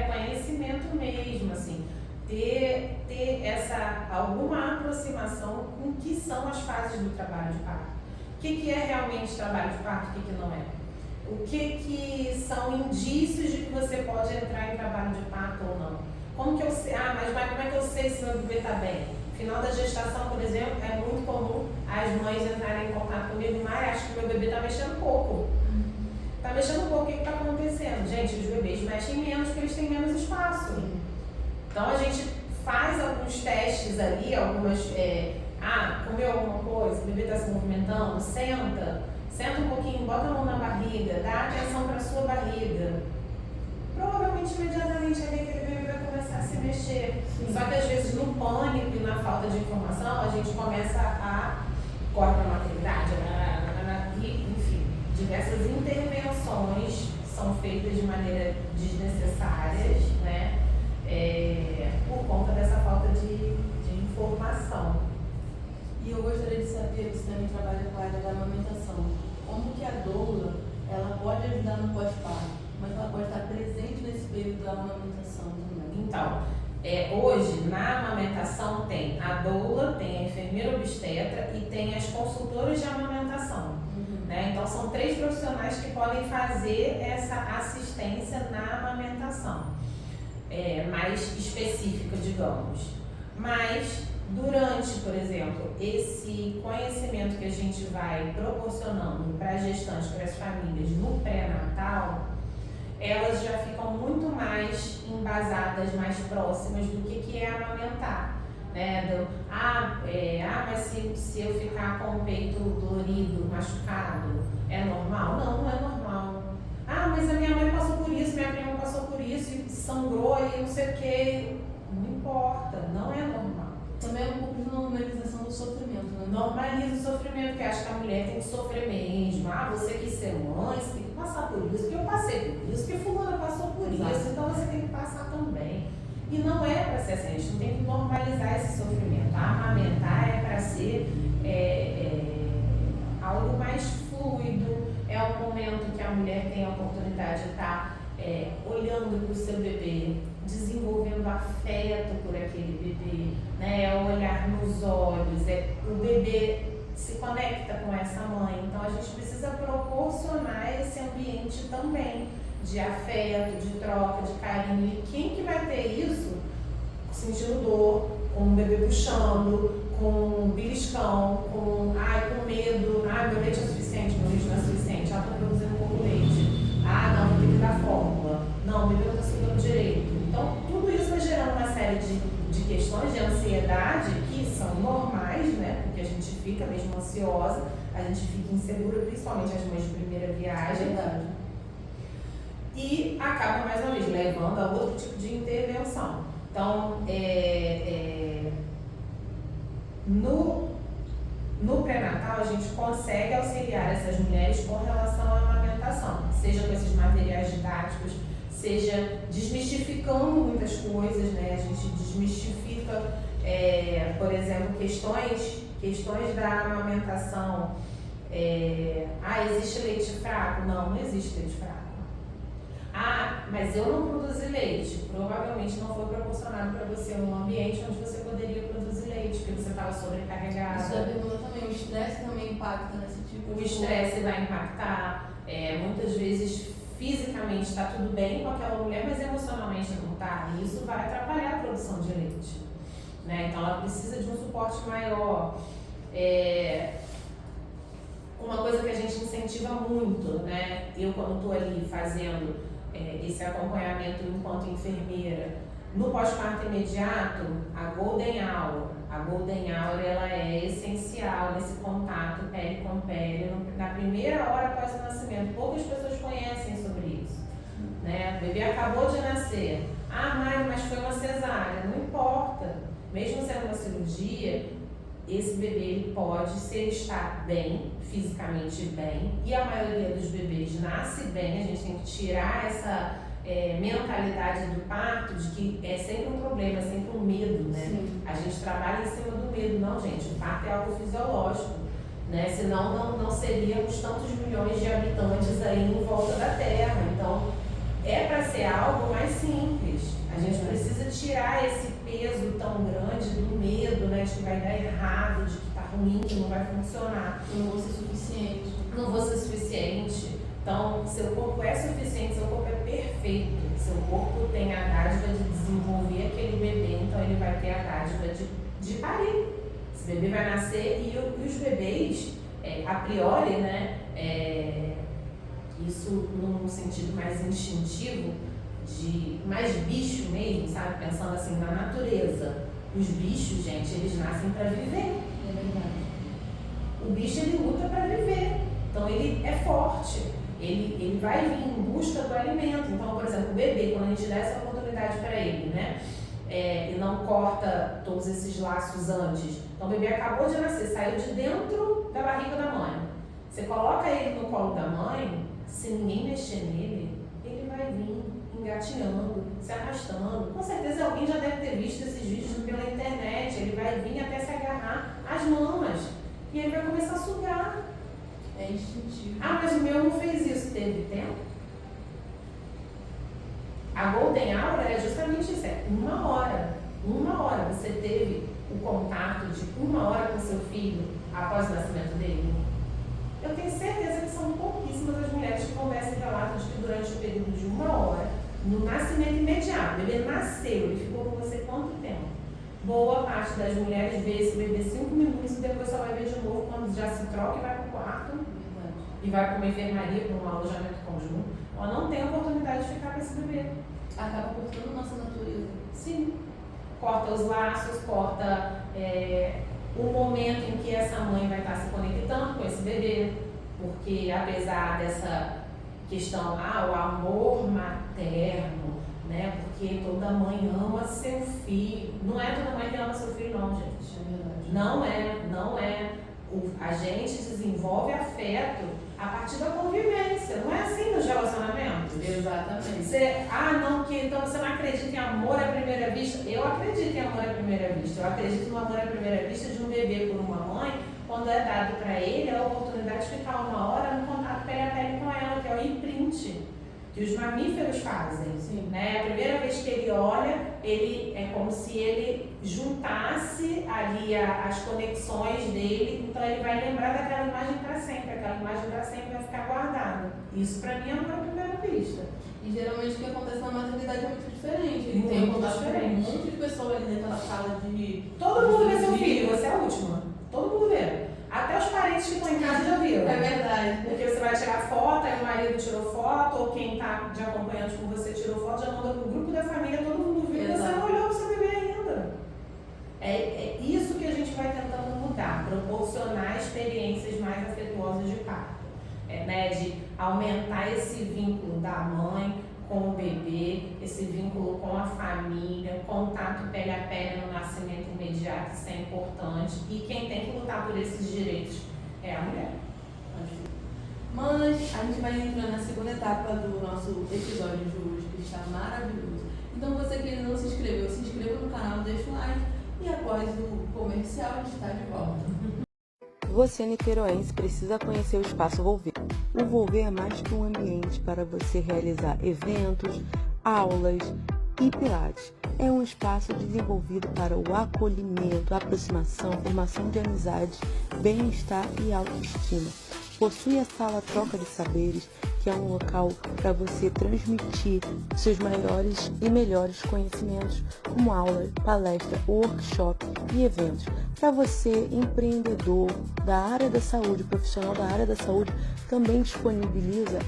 Conhecimento mesmo, assim. Ter alguma aproximação com o que são as fases do trabalho de parto. O que é realmente trabalho de parto, o que não é? O que são indícios de que você pode entrar em trabalho de parto ou não? Como que eu sei? Mas como é que eu sei se meu bebê está bem? Final da gestação, por exemplo, é muito comum as mães entrarem em contato comigo, mas acho que meu bebê está mexendo pouco. Está mexendo pouco, o que está acontecendo? Gente, os bebês mexem menos porque eles têm menos espaço. Então a gente faz alguns testes ali, comeu alguma coisa, o bebê está se movimentando, senta um pouquinho, bota a mão na barriga, dá atenção para a sua barriga. Provavelmente imediatamente ali aquele bebê vai começar a se mexer. Sim. Só que às vezes no pânico e na falta de informação a gente começa a corre para a maternidade, enfim, diversas intervenções são feitas de maneira desnecessárias, né? Por conta dessa falta de informação. E eu gostaria de saber, você também trabalha com a área da amamentação, como que a doula ela pode ajudar no pós-parto, mas ela pode estar presente nesse período da amamentação também. Então, hoje na amamentação tem a doula, tem a enfermeira obstetra e tem as consultoras de amamentação. Né? Então são 3 profissionais que podem fazer essa assistência na amamentação. Mais específica, digamos. Mas durante, por exemplo, esse conhecimento que a gente vai proporcionando para as gestantes, para as famílias no pré-natal, elas já ficam muito mais embasadas, mais próximas do que é amamentar. Né? Mas se eu ficar com o peito dolorido, machucado, é normal? Não é normal. Mas a minha mãe passou por isso, minha prima passou por isso, e sangrou e não sei o que. Não importa, não é normal. Também é um pouco de normalização do sofrimento, né? Normaliza o sofrimento, porque acha que a mulher tem que sofrer mesmo. Você quis ser mãe, você tem que passar por isso, porque eu passei por isso, porque fulana passou por isso, então você tem que passar também. E não é para ser assim, a gente não tem que normalizar esse sofrimento. Amamentar é para ser algo mais fluido, é o momento que a mulher tem a oportunidade de estar olhando para o seu bebê, desenvolvendo afeto por aquele bebê, né? É o olhar nos olhos, o bebê se conecta com essa mãe. Então a gente precisa proporcionar esse ambiente também de afeto, de troca, de carinho. E quem que vai ter isso sentindo dor, com o bebê puxando, com beliscão, com medo, meu leite é suficiente, meu leite não é suficiente, estou produzindo pouco leite, não, vou ter que dar fórmula, não, o bebê não está segurando direito. Então tudo isso vai gerando uma série de questões de ansiedade que são normais, né? Porque a gente fica mesmo ansiosa, a gente fica insegura, principalmente as mães de primeira viagem. É verdade. E acaba, mais uma vez, levando a outro tipo de intervenção. Então, no pré-natal, a gente consegue auxiliar essas mulheres com relação à amamentação, seja com esses materiais didáticos, seja desmistificando muitas coisas, né? A gente desmistifica, por exemplo, questões da amamentação. Existe leite fraco? Não existe leite fraco. Mas eu não produzi leite. Provavelmente não foi proporcionado para você um ambiente onde você poderia produzir leite, porque você estava sobrecarregado. Isso é pergunta também. O estresse também impacta nesse tipo de coisa. O estresse vai impactar. Muitas vezes, fisicamente está tudo bem com aquela mulher, mas emocionalmente não está. E isso vai atrapalhar a produção de leite. Né? Então, ela precisa de um suporte maior. Eu, quando estou ali fazendo esse acompanhamento enquanto enfermeira, no pós-parto imediato, a Golden Hour, ela é essencial nesse contato pele com pele, na primeira hora após o nascimento. Poucas pessoas conhecem sobre isso, né? O bebê acabou de nascer. Ah, mãe, mas foi uma cesárea. Não importa. Mesmo sendo uma cirurgia, esse bebê ele pode, se ele está bem, fisicamente bem, e a maioria dos bebês nasce bem, a gente tem que tirar essa mentalidade do parto de que é sempre um problema, é sempre um medo, né? Sim. A gente trabalha em cima do medo. Não, gente, o parto é algo fisiológico, né? Senão não seríamos tantos milhões de habitantes aí em volta da Terra. Então, é para ser algo mais simples. A gente precisa tirar esse peso tão grande do medo, né? De que vai dar errado, de que tá ruim, que não vai funcionar. Eu não vou ser suficiente. Não vou ser suficiente. Então, seu corpo é suficiente, seu corpo é perfeito. Seu corpo tem a dádiva de desenvolver aquele bebê, então ele vai ter a dádiva de parir. Esse bebê vai nascer e os bebês, a priori, né? Isso num sentido mais instintivo, mais bicho mesmo, sabe? Pensando assim na natureza. Os bichos, gente, eles nascem para viver. É verdade. O bicho, ele luta para viver. Então ele é forte. Ele vai vir em busca do alimento. Então, por exemplo, o bebê, quando a gente dá essa oportunidade para ele, né? E não corta todos esses laços antes. Então, o bebê acabou de nascer, saiu de dentro da barriga da mãe. Você coloca ele no colo da mãe, se ninguém mexer nele, ele vai vir engatinhando, se arrastando. Com certeza alguém já deve ter visto esses vídeos pela internet. Ele vai vir até se agarrar às mamas e ele vai começar a sugar. É instintivo. Ah, mas o meu não fez isso. Teve tempo? A Golden Hour é justamente isso, é 1 hora. 1 hora. Você teve o contato de 1 hora com seu filho após o nascimento dele? Eu tenho certeza que são pouquíssimas as mulheres que conversam e relatam de que durante o período de 1 hora, no nascimento imediato, o bebê nasceu, ele ficou com você quanto tempo? Boa parte das mulheres vê esse bebê 5 minutos e depois só vai ver de novo quando já se troca e vai para o quarto. E vai para uma enfermaria, para um alojamento conjunto, ela não tem a oportunidade de ficar com esse bebê. Acaba cortando nossa natureza. Sim. Corta os laços, corta o momento em que essa mãe vai estar se conectando com esse bebê. Porque apesar dessa questão, o amor materno, né? Porque toda mãe ama seu filho. Não é toda mãe que ama seu filho, não, gente. É verdade. Não é. A gente desenvolve afeto a partir da convivência. Não é assim nos relacionamentos? Exatamente. Então você não acredita em amor à primeira vista? Eu acredito em amor à primeira vista. Eu acredito no amor à primeira vista de um bebê por uma mãe, quando é dado para ele a oportunidade de ficar 1 hora no contato pele a pele com ela, que é o imprint, que os mamíferos fazem. Sim. Né? A primeira vez que ele olha, ele é como se ele juntasse ali as conexões dele, então ele vai lembrar daquela imagem para sempre, aquela imagem para sempre vai ficar guardada. Isso para mim é amor à primeira vista. E geralmente o que acontece na maternidade é muito diferente. Ele Muito tem um contato com um diferente. monte de pessoas ali naquela sala de... Todo mundo vê seu filho, você é a última. Todo mundo vê. Até os parentes que estão em casa já viram. É verdade. Porque você vai tirar foto, aí o marido tirou foto, ou quem está de acompanhante com você tirou foto, já manda pro grupo da família, todo mundo viu, e você não olhou para o seu bebê ainda. É isso que a gente vai tentando mudar, proporcionar experiências mais afetuosas de parto. Né, de aumentar esse vínculo da mãe com o bebê, esse vínculo com a família, contato pele a pele no nascimento imediato, isso é importante. E quem tem que lutar por esses direitos é a mulher. Mas a gente vai entrando na segunda etapa do nosso episódio de hoje, que está maravilhoso. Então você que ainda não se inscreveu, se inscreva no canal, deixa o like e após o comercial a gente está de volta. Você, niteroense, precisa conhecer o Espaço Volver. O Volver é mais que um ambiente para você realizar eventos, aulas e pilates. É um espaço desenvolvido para o acolhimento, aproximação, formação de amizades, bem-estar e autoestima. Possui a sala Troca de Saberes, que é um local para você transmitir seus maiores e melhores conhecimentos, como aula, palestra, workshop e eventos. Para você, empreendedor da área da saúde, profissional da área da saúde, também disponibiliza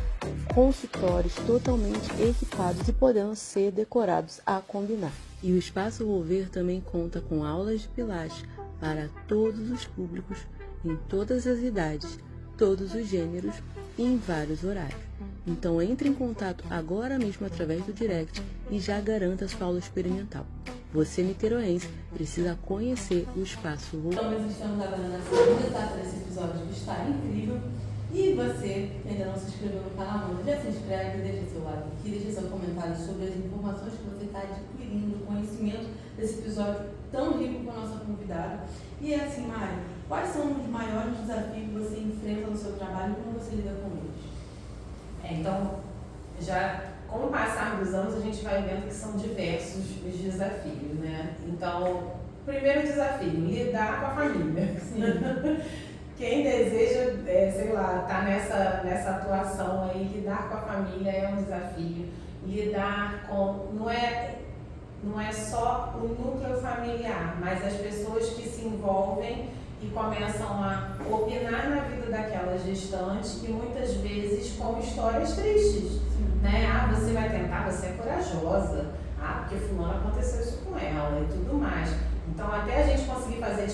consultórios totalmente equipados e podendo ser decorados a combinar. E o Espaço Volver também conta com aulas de pilates para todos os públicos, em todas as idades, todos os gêneros e em vários horários. Então entre em contato agora mesmo através do direct e já garanta sua aula experimental. Você, niteroense, precisa conhecer o Espaço Volver. Então nós estamos agora na segunda etapa desse episódio que está incrível. E você que ainda não se inscreveu no canal, já se inscreve, deixa seu like aqui, deixa seu comentário sobre as informações que você está adquirindo, o conhecimento desse episódio tão rico com a nossa convidada. E é assim, Mari, quais são os maiores desafios que você enfrenta no seu trabalho e como você lida com eles? Então, já com o passar dos anos, a gente vai vendo que são diversos os desafios, né? Então, primeiro desafio, lidar com a família. Quem deseja, tá nessa atuação aí, lidar com a família é um desafio. Lidar com, não é só o núcleo familiar, mas as pessoas que se envolvem e começam a opinar na vida daquela gestante e muitas vezes com histórias tristes, né? Ah, você vai tentar, você é corajosa. Ah, porque fulano aconteceu isso com ela e tudo mais. Então, até a gente conseguir fazer,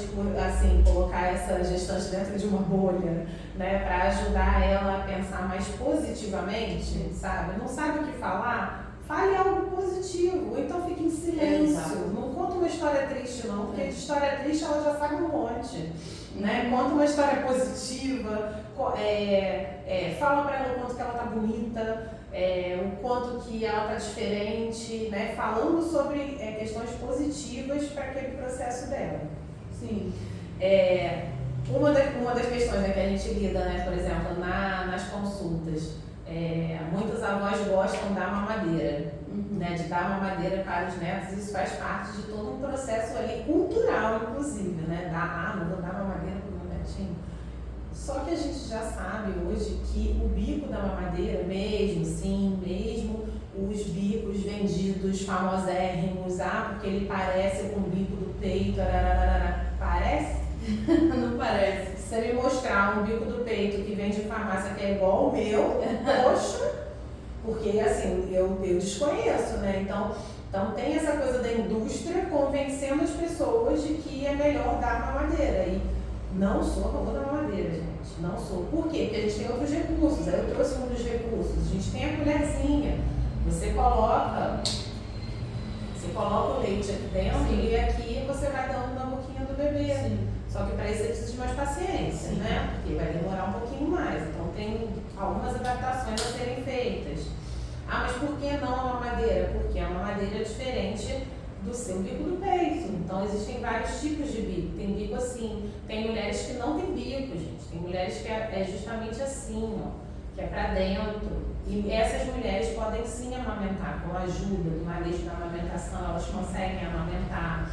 colocar essa gestante dentro de uma bolha, né, para ajudar ela a pensar mais positivamente, sabe? Não sabe o que falar? Fale algo positivo, ou então fique em silêncio. Não conta uma história triste, não, porque de história triste ela já sabe um monte, né? Conta uma história positiva, fala para ela o quanto que ela tá bonita, o quanto que ela está diferente, né? Falando sobre questões positivas para aquele processo dela. Sim. Uma das questões, né, que a gente lida, né, por exemplo, nas consultas, muitas avós gostam da mamadeira, né, de dar mamadeira para os netos. Isso faz parte de todo um processo ali cultural, inclusive, né? Não vou dar mamadeira para o meu netinho. Só que a gente já sabe hoje que o bico da mamadeira, mesmo os bicos vendidos famosérrimos, porque ele parece com o bico do peito, parece? Não parece. Se você me mostrar um bico do peito que vem de farmácia que é igual ao meu, poxa, porque assim, eu desconheço, né? Então tem essa coisa da indústria convencendo as pessoas de que é melhor dar mamadeira. E não sou a favor da mamadeira, gente. Não sou. Por quê? Porque a gente tem outros recursos. Aí eu trouxe um dos recursos. A gente tem a colherzinha. Você coloca o leite aqui dentro. Sim. E aqui você vai dando na boquinha do bebê. Sim. Só que para isso você precisa de mais paciência, sim, né? Porque vai demorar um pouquinho mais. Então tem algumas adaptações a serem feitas. Ah, mas por que não a mamadeira? Porque a mamadeira é diferente do seu bico do peito. Então existem vários tipos de bico. Tem bico assim, tem mulheres que não tem bico, gente. Tem mulheres que é justamente assim, ó, que é para dentro. E essas mulheres podem sim amamentar, com a ajuda do manejo da amamentação, elas conseguem amamentar.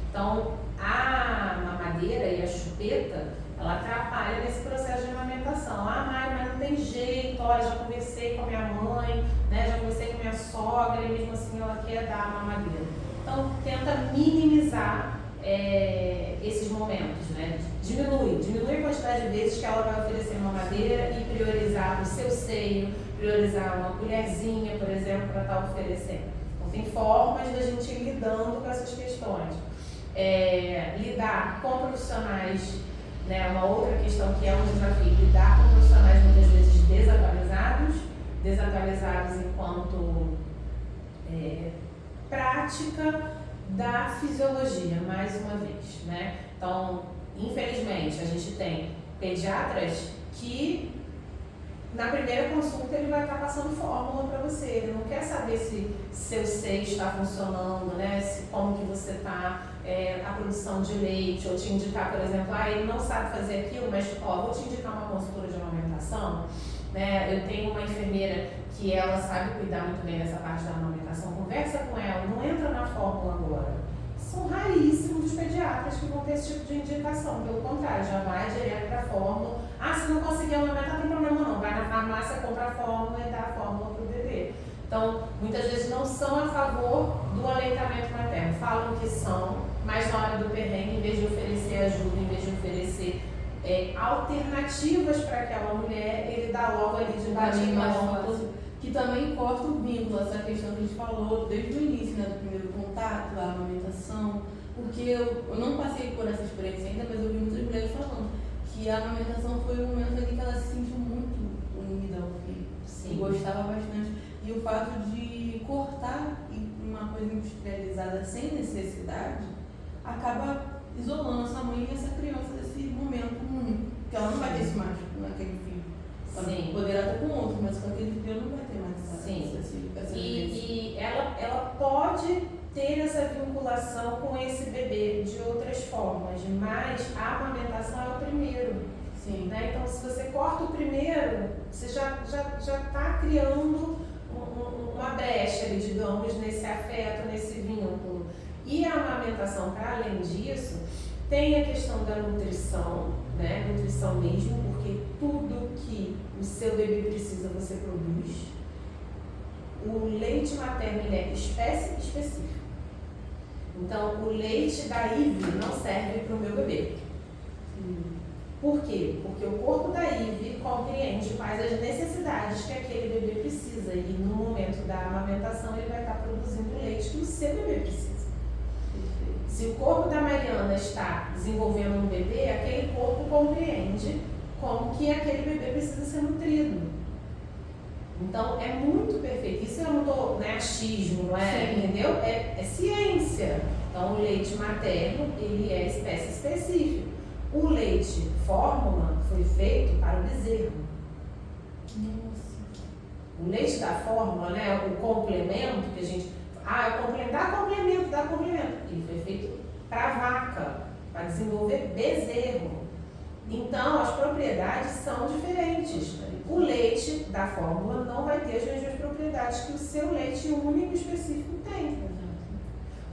Então a mamadeira e a chupeta, ela atrapalha nesse processo de amamentação. Ah, Mari, mas não tem jeito, olha, já conversei com a minha mãe, né, já conversei com a minha sogra e mesmo assim ela quer dar a mamadeira. Então, tenta minimizar esses momentos, né? Diminui a quantidade de vezes que ela vai oferecer mamadeira e priorizar o seu seio, priorizar uma colherzinha, por exemplo, para estar oferecendo. Então, tem formas da gente ir lidando com essas questões. Lidar com profissionais, né? Uma outra questão que é um desafio, lidar com profissionais muitas vezes desatualizados enquanto prática da fisiologia, mais uma vez, né? Então, infelizmente, a gente tem pediatras que na primeira consulta ele vai estar passando fórmula para você, ele não quer saber se seu seio está funcionando, né? Como que você está, a produção de leite, ou te indicar, por exemplo, ele não sabe fazer aquilo, mas vou te indicar uma consultora de amamentação, né? Eu tenho uma enfermeira que ela sabe cuidar muito bem dessa parte da amamentação, conversa com ela, não entra na fórmula agora. São raríssimos os pediatras que vão ter esse tipo de indicação, pelo contrário, já vai direto para a fórmula. Se não conseguir amamentar, não tem problema não, vai na farmácia, compra a fórmula e dá a fórmula para o bebê. Então, muitas vezes não são a favor do aleitamento materno, falam que são, mas na hora do perrengue, em vez de oferecer ajuda, em vez de oferecer alternativas para aquela mulher, ele dá logo ali de caminho mais bate-pronto. fácil, que também corta o vínculo, essa questão que a gente falou desde o início, né, do primeiro contato, a amamentação, porque eu não passei por essa experiência ainda, mas eu vi muitas mulheres falando que a amamentação foi o momento ali que ela se sentiu muito unida ao filho, Sim. gostava bastante, e o fato de cortar uma coisa industrializada sem necessidade acaba isolando essa mãe e essa criança desse momento único, porque ela não vai ter isso mais naquele filho. Sim. Poderá ter com outro, mas com aquele filho não vai ter mais Sim. essa E ela pode ter essa vinculação com esse bebê de outras formas, mas a amamentação é o primeiro. Sim. Né? Então, se você corta o primeiro, você já está criando uma brecha, ali, digamos, nesse afeto, nesse vínculo. E a amamentação, para além disso, tem a questão da nutrição, né? Nutrição mesmo, porque tudo que o seu bebê precisa você produz. O leite materno ele é espécie específica. Então, o leite da IV não serve para o meu bebê. Por quê? Porque o corpo da IV compreende quais as necessidades que aquele bebê precisa e no momento da amamentação ele vai estar produzindo o leite que o seu bebê precisa. Se o corpo da Mariana está desenvolvendo um bebê, aquele corpo compreende como que aquele bebê precisa ser nutrido. Então, é muito perfeito. Isso eu não estou, né, achismo, não é? Sim. Entendeu? É ciência. Então, o leite materno, ele é espécie específica. O leite fórmula foi feito para o bezerro. Nossa. O leite da fórmula, né, o complemento que a gente... dá complemento. Ele foi feito para vaca, para desenvolver bezerro. Então, as propriedades são diferentes. O leite da fórmula não vai ter as mesmas propriedades que o seu leite único e específico tem.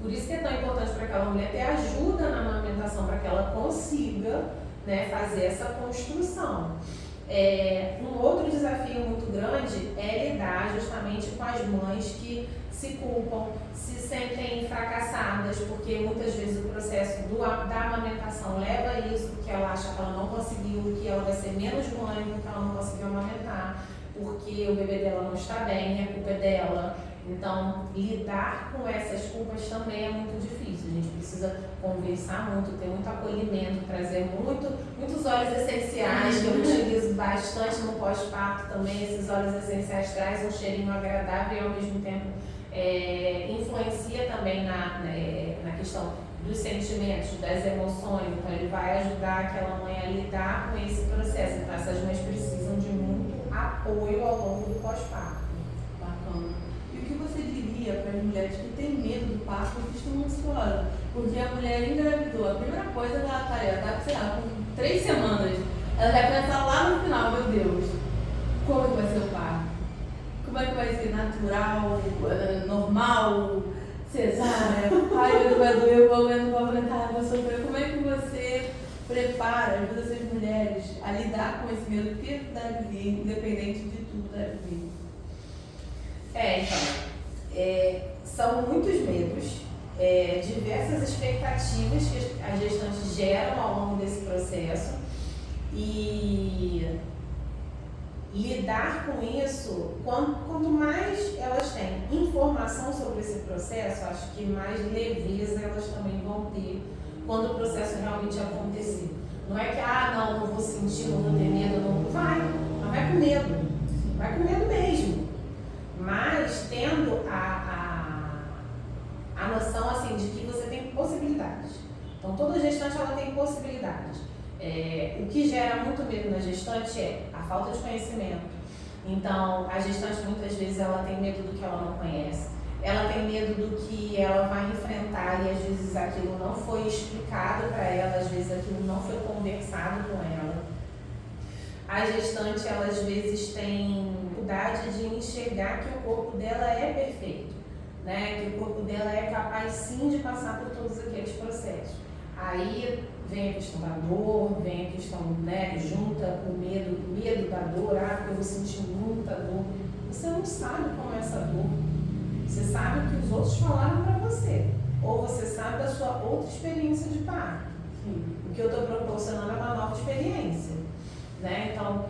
Por isso que é tão importante para aquela mulher ter ajuda na amamentação, para que ela consiga, né, fazer essa construção. Um outro desafio muito grande é lidar justamente com as mães que se culpam, se sentem fracassadas, porque muitas vezes o processo da amamentação leva a isso, porque ela acha que ela não conseguiu, que ela vai ser menos mãe porque ela não conseguiu amamentar, porque o bebê dela não está bem, a culpa é dela. Então, lidar com essas culpas também é muito difícil. A gente precisa conversar muito, ter muito acolhimento, trazer muitos óleos essenciais, que eu utilizo bastante no pós-parto também. Esses óleos essenciais trazem um cheirinho agradável e ao mesmo tempo influencia também na questão dos sentimentos, das emoções. Então, ele vai ajudar aquela mãe a lidar com esse processo. Então, essas mães precisam de muito apoio ao longo do pós-parto. Bacana. E o que você diria para as mulheres que têm medo do parto ou que estão ansiosas? Porque a mulher engravidou, a primeira coisa que ela está, sei lá, com 3 semanas, ela vai pensar lá no final, meu Deus, como que vai ser o parto? Como é que vai ser natural, normal, cesárea? Ai, meu Deus, vai doer, eu não vou aguentar, eu vou sofrer. Como é que você prepara, ajuda essas mulheres a lidar com esse medo que deve vir, independente de tudo, deve vir? São muitos medos, diversas expectativas que as gestantes geram ao longo desse processo e lidar com isso, quanto mais elas têm informação sobre esse processo, acho que mais leveza elas também vão ter quando o processo realmente acontecer. Não é que, não vou sentir, não vou ter medo, não vai, mas vai com medo mesmo. Mas tendo a noção assim, de que você tem possibilidades. Então, toda gestante ela tem possibilidades. O que gera muito medo na gestante é a falta de conhecimento. Então, a gestante muitas vezes ela tem medo do que ela não conhece. Ela tem medo do que ela vai enfrentar e às vezes aquilo não foi explicado para ela, às vezes aquilo não foi conversado com ela. A gestante, ela às vezes tem dificuldade de enxergar que o corpo dela é perfeito, né? Que o corpo dela é capaz sim de passar por todos aqueles processos. Aí vem a questão da dor, vem a questão, né, junta o medo da dor, porque eu vou sentir muita dor. Você não sabe como é essa dor. Você sabe o que os outros falaram para você. ou você sabe da sua outra experiência de parto. Sim. O que eu estou proporcionando é uma nova experiência, né? Então,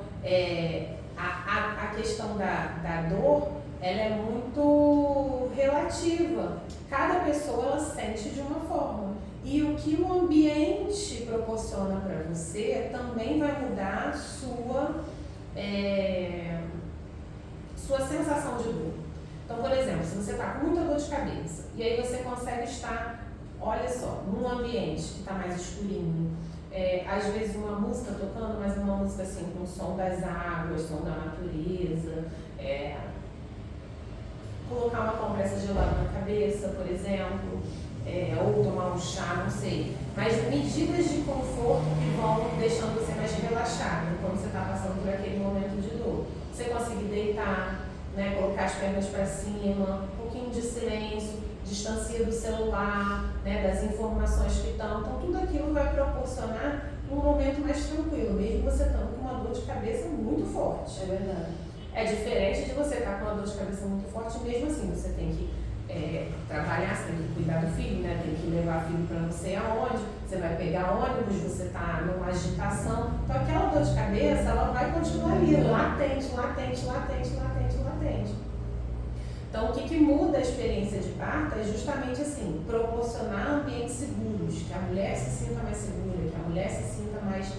a questão da dor, ela é muito relativa. Cada pessoa, ela sente de uma forma. E o que o ambiente proporciona para você também vai mudar a sua sensação de dor. Então, por exemplo, se você está com muita dor de cabeça, e aí você consegue estar, olha só, num ambiente que está mais escurinho, às vezes uma música tocando, mas uma música assim, com o som das águas, som da natureza, colocar uma compressa gelada na cabeça, por exemplo, ou tomar um chá, não sei. Mas medidas de conforto que vão deixando você mais relaxado quando você está passando por aquele momento de dor. Você conseguir deitar, né, colocar as pernas para cima, um pouquinho de silêncio, distancia do celular, né, das informações que estão. Então, tudo aquilo vai proporcionar um momento mais tranquilo, mesmo você estando com uma dor de cabeça muito forte. É verdade. É diferente de você estar com uma dor de cabeça muito forte, mesmo assim, você tem que trabalhar, você tem que cuidar do filho, né? Tem que levar o filho para não sei aonde, você vai pegar ônibus, você está numa agitação. Então, aquela dor de cabeça, ela vai continuar ali, latente. Então, o que muda a experiência de parto é justamente assim, proporcionar ambientes seguros, que a mulher se sinta mais segura, que a mulher se sinta mais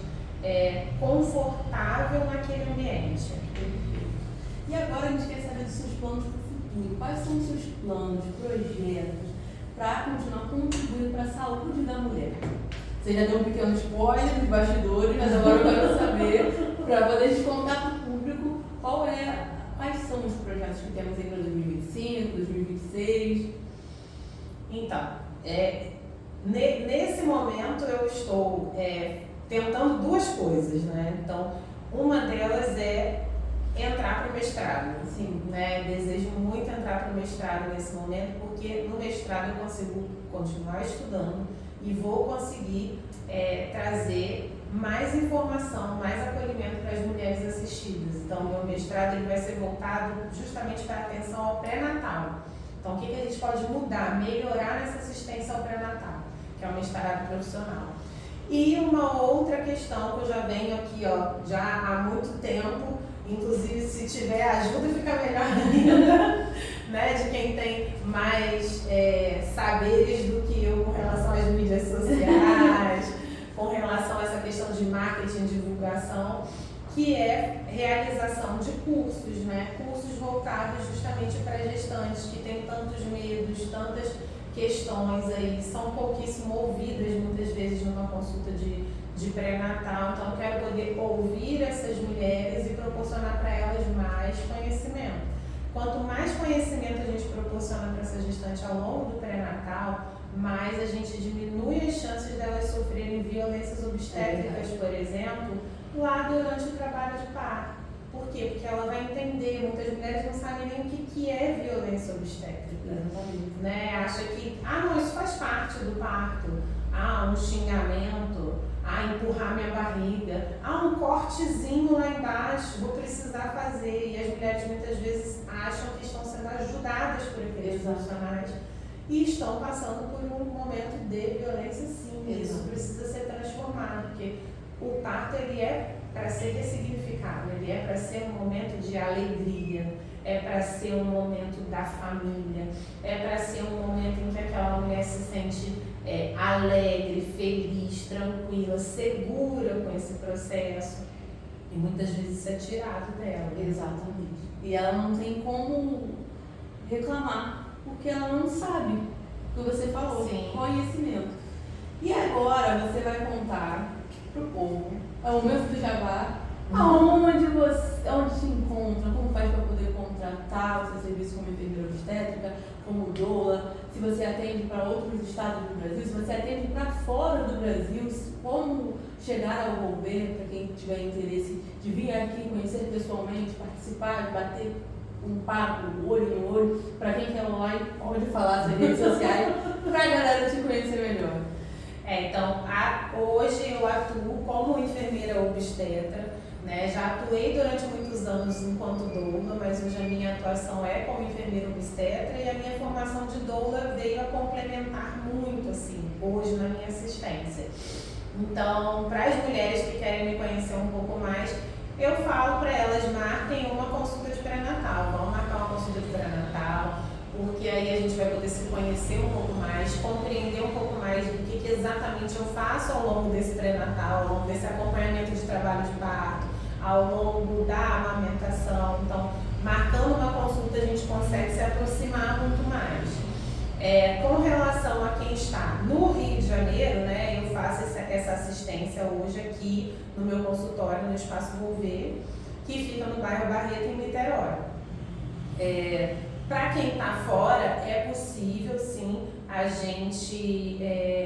confortável naquele ambiente. E agora a gente quer saber dos seus planos para o futuro. Quais são os seus planos, projetos, para continuar contribuindo para a saúde da mulher? Você já deu um pequeno spoiler dos bastidores, mas agora eu quero saber, para poder te contar para o público, quais são os projetos que temos aí para 2025, 2026? Então, nesse momento eu estou tentando duas coisas, né? Então, uma delas é entrar para o mestrado. Sim. Né? Desejo muito entrar para o mestrado nesse momento, porque no mestrado eu consigo continuar estudando e vou conseguir trazer mais informação, mais acolhimento para as mulheres assistidas. Então, meu mestrado ele vai ser voltado justamente para a atenção ao pré-natal. Então, o que a gente pode mudar, melhorar nessa assistência ao pré-natal, que é o mestrado profissional. E uma outra questão que eu já venho aqui já há muito tempo, inclusive se tiver ajuda fica melhor ainda, né, de quem tem mais saberes do que eu com relação às mídias sociais, com relação a essa questão de marketing, divulgação, que é realização de cursos, né, cursos voltados justamente para gestantes que têm tantos medos, tantas questões aí, são pouquíssimo ouvidas muitas vezes numa consulta de pré-natal. Então eu quero poder ouvir essas mulheres e proporcionar para elas mais conhecimento. Quanto mais conhecimento a gente proporciona para essa gestante ao longo do pré-natal, mais a gente diminui as chances delas sofrerem violências obstétricas, por exemplo, lá durante o trabalho de parto. Por quê? Porque ela vai entender, muitas mulheres não sabem nem o que é violência obstétrica. Né? Acha que, não, isso faz parte do parto. Um xingamento, empurrar minha barriga, um cortezinho lá embaixo, vou precisar fazer. E as mulheres muitas vezes acham que estão sendo ajudadas por aqueles profissionais e estão passando por um momento de violência, sim. Isso precisa ser transformado, porque o parto ele é para ser ressignificado, ele é para ser um momento de alegria, é para ser um momento da família, é para ser um momento em que aquela mulher se sente alegre, feliz, tranquila, segura com esse processo. E muitas vezes isso é tirado dela. Exatamente. E ela não tem como reclamar, porque ela não sabe o que você falou. Sim. Conhecimento. E agora você vai contar pro povo, é o momento do jabá, onde te encontra, como faz para poder contratar o seu serviço como enfermeira obstétrica, como doula, se você atende para outros estados do Brasil, se você atende para fora do Brasil, como chegar ao Volver, para quem tiver interesse de vir aqui conhecer pessoalmente, participar, bater um papo, olho no olho, para quem quer online, pode falar nas redes sociais, para a galera te conhecer melhor. Então, hoje eu atuo como enfermeira obstetra, né? Já atuei durante muitos muitos anos enquanto doula, mas hoje a minha atuação é como enfermeira obstetra e a minha formação de doula veio a complementar muito, assim, hoje na minha assistência. Então, para as mulheres que querem me conhecer um pouco mais, eu falo para elas, marquem uma consulta de pré-natal, vamos marcar uma consulta de pré-natal, porque aí a gente vai poder se conhecer um pouco mais, compreender um pouco mais do que exatamente eu faço ao longo desse pré-natal, ao longo desse acompanhamento de trabalho de parto, ao longo da amamentação. Então, marcando uma consulta, a gente consegue se aproximar muito mais. Com relação a quem está no Rio de Janeiro, né, eu faço essa assistência hoje aqui no meu consultório, no Espaço Volver, que fica no bairro Barreto, em Niterói. Para quem está fora, é possível sim a gente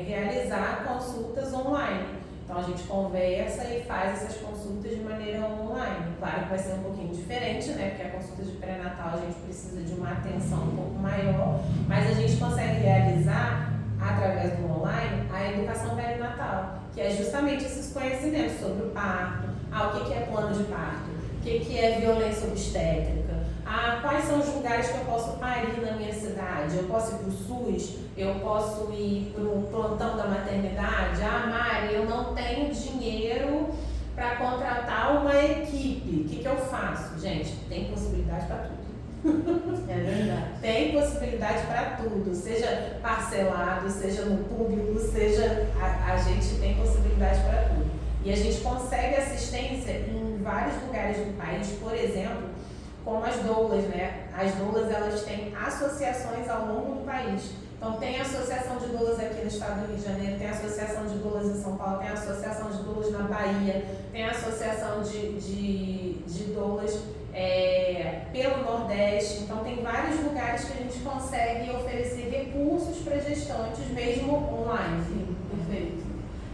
realizar consultas online. Então a gente conversa e faz essas consultas de maneira online. Claro que vai ser um pouquinho diferente, né? Porque a consulta de pré-natal a gente precisa de uma atenção um pouco maior, mas a gente consegue realizar através do online a educação perinatal, que é justamente esses conhecimentos sobre o parto, o que é plano de parto, o que é violência obstétrica. Quais são os lugares que eu posso parir na minha cidade? Eu posso ir para o SUS? Eu posso ir para o plantão da maternidade? Mari, eu não tenho dinheiro para contratar uma equipe. O que eu faço? Gente, tem possibilidade para tudo. É verdade. Tem possibilidade para tudo, seja parcelado, seja no público, seja a gente tem possibilidade para tudo. E a gente consegue assistência em vários lugares do país, por exemplo, como as doulas, né? As doulas, elas têm associações ao longo do país. Então, tem a Associação de Doulas aqui no estado do Rio de Janeiro, tem a Associação de Doulas em São Paulo, tem a Associação de Doulas na Bahia, tem a Associação de Doulas pelo Nordeste. Então, tem vários lugares que a gente consegue oferecer recursos para gestantes, mesmo online. Sim, perfeito.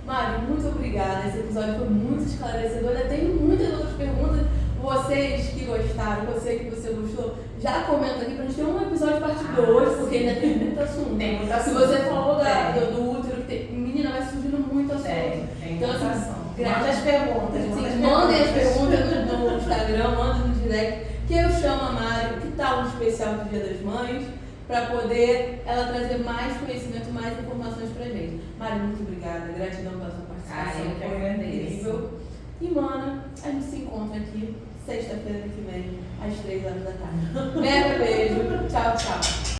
Mari, muito obrigada. Esse episódio foi muito esclarecedor. Ainda tenho muitas outras perguntas. Vocês que gostaram, você que você gostou, já comenta aqui pra gente ter um episódio parte 2, porque ainda tem muito assunto. Tem muito Se assunto. você falou do útero, que tem, menina, vai surgindo muito assunto. Tem então, muito assim, assunto. Manda as perguntas. Sim, mandem as perguntas no Instagram, mandem no direct, que eu chamo a Mari, que tá um especial do Dia das Mães, para poder ela trazer mais conhecimento, mais informações pra gente. Mari, muito obrigada, gratidão pela sua participação. Eu que agradeço. Incrível. E, mana, a gente se encontra aqui sexta-feira que vem, às 3 horas da tarde. Mega beijo. Tchau, tchau.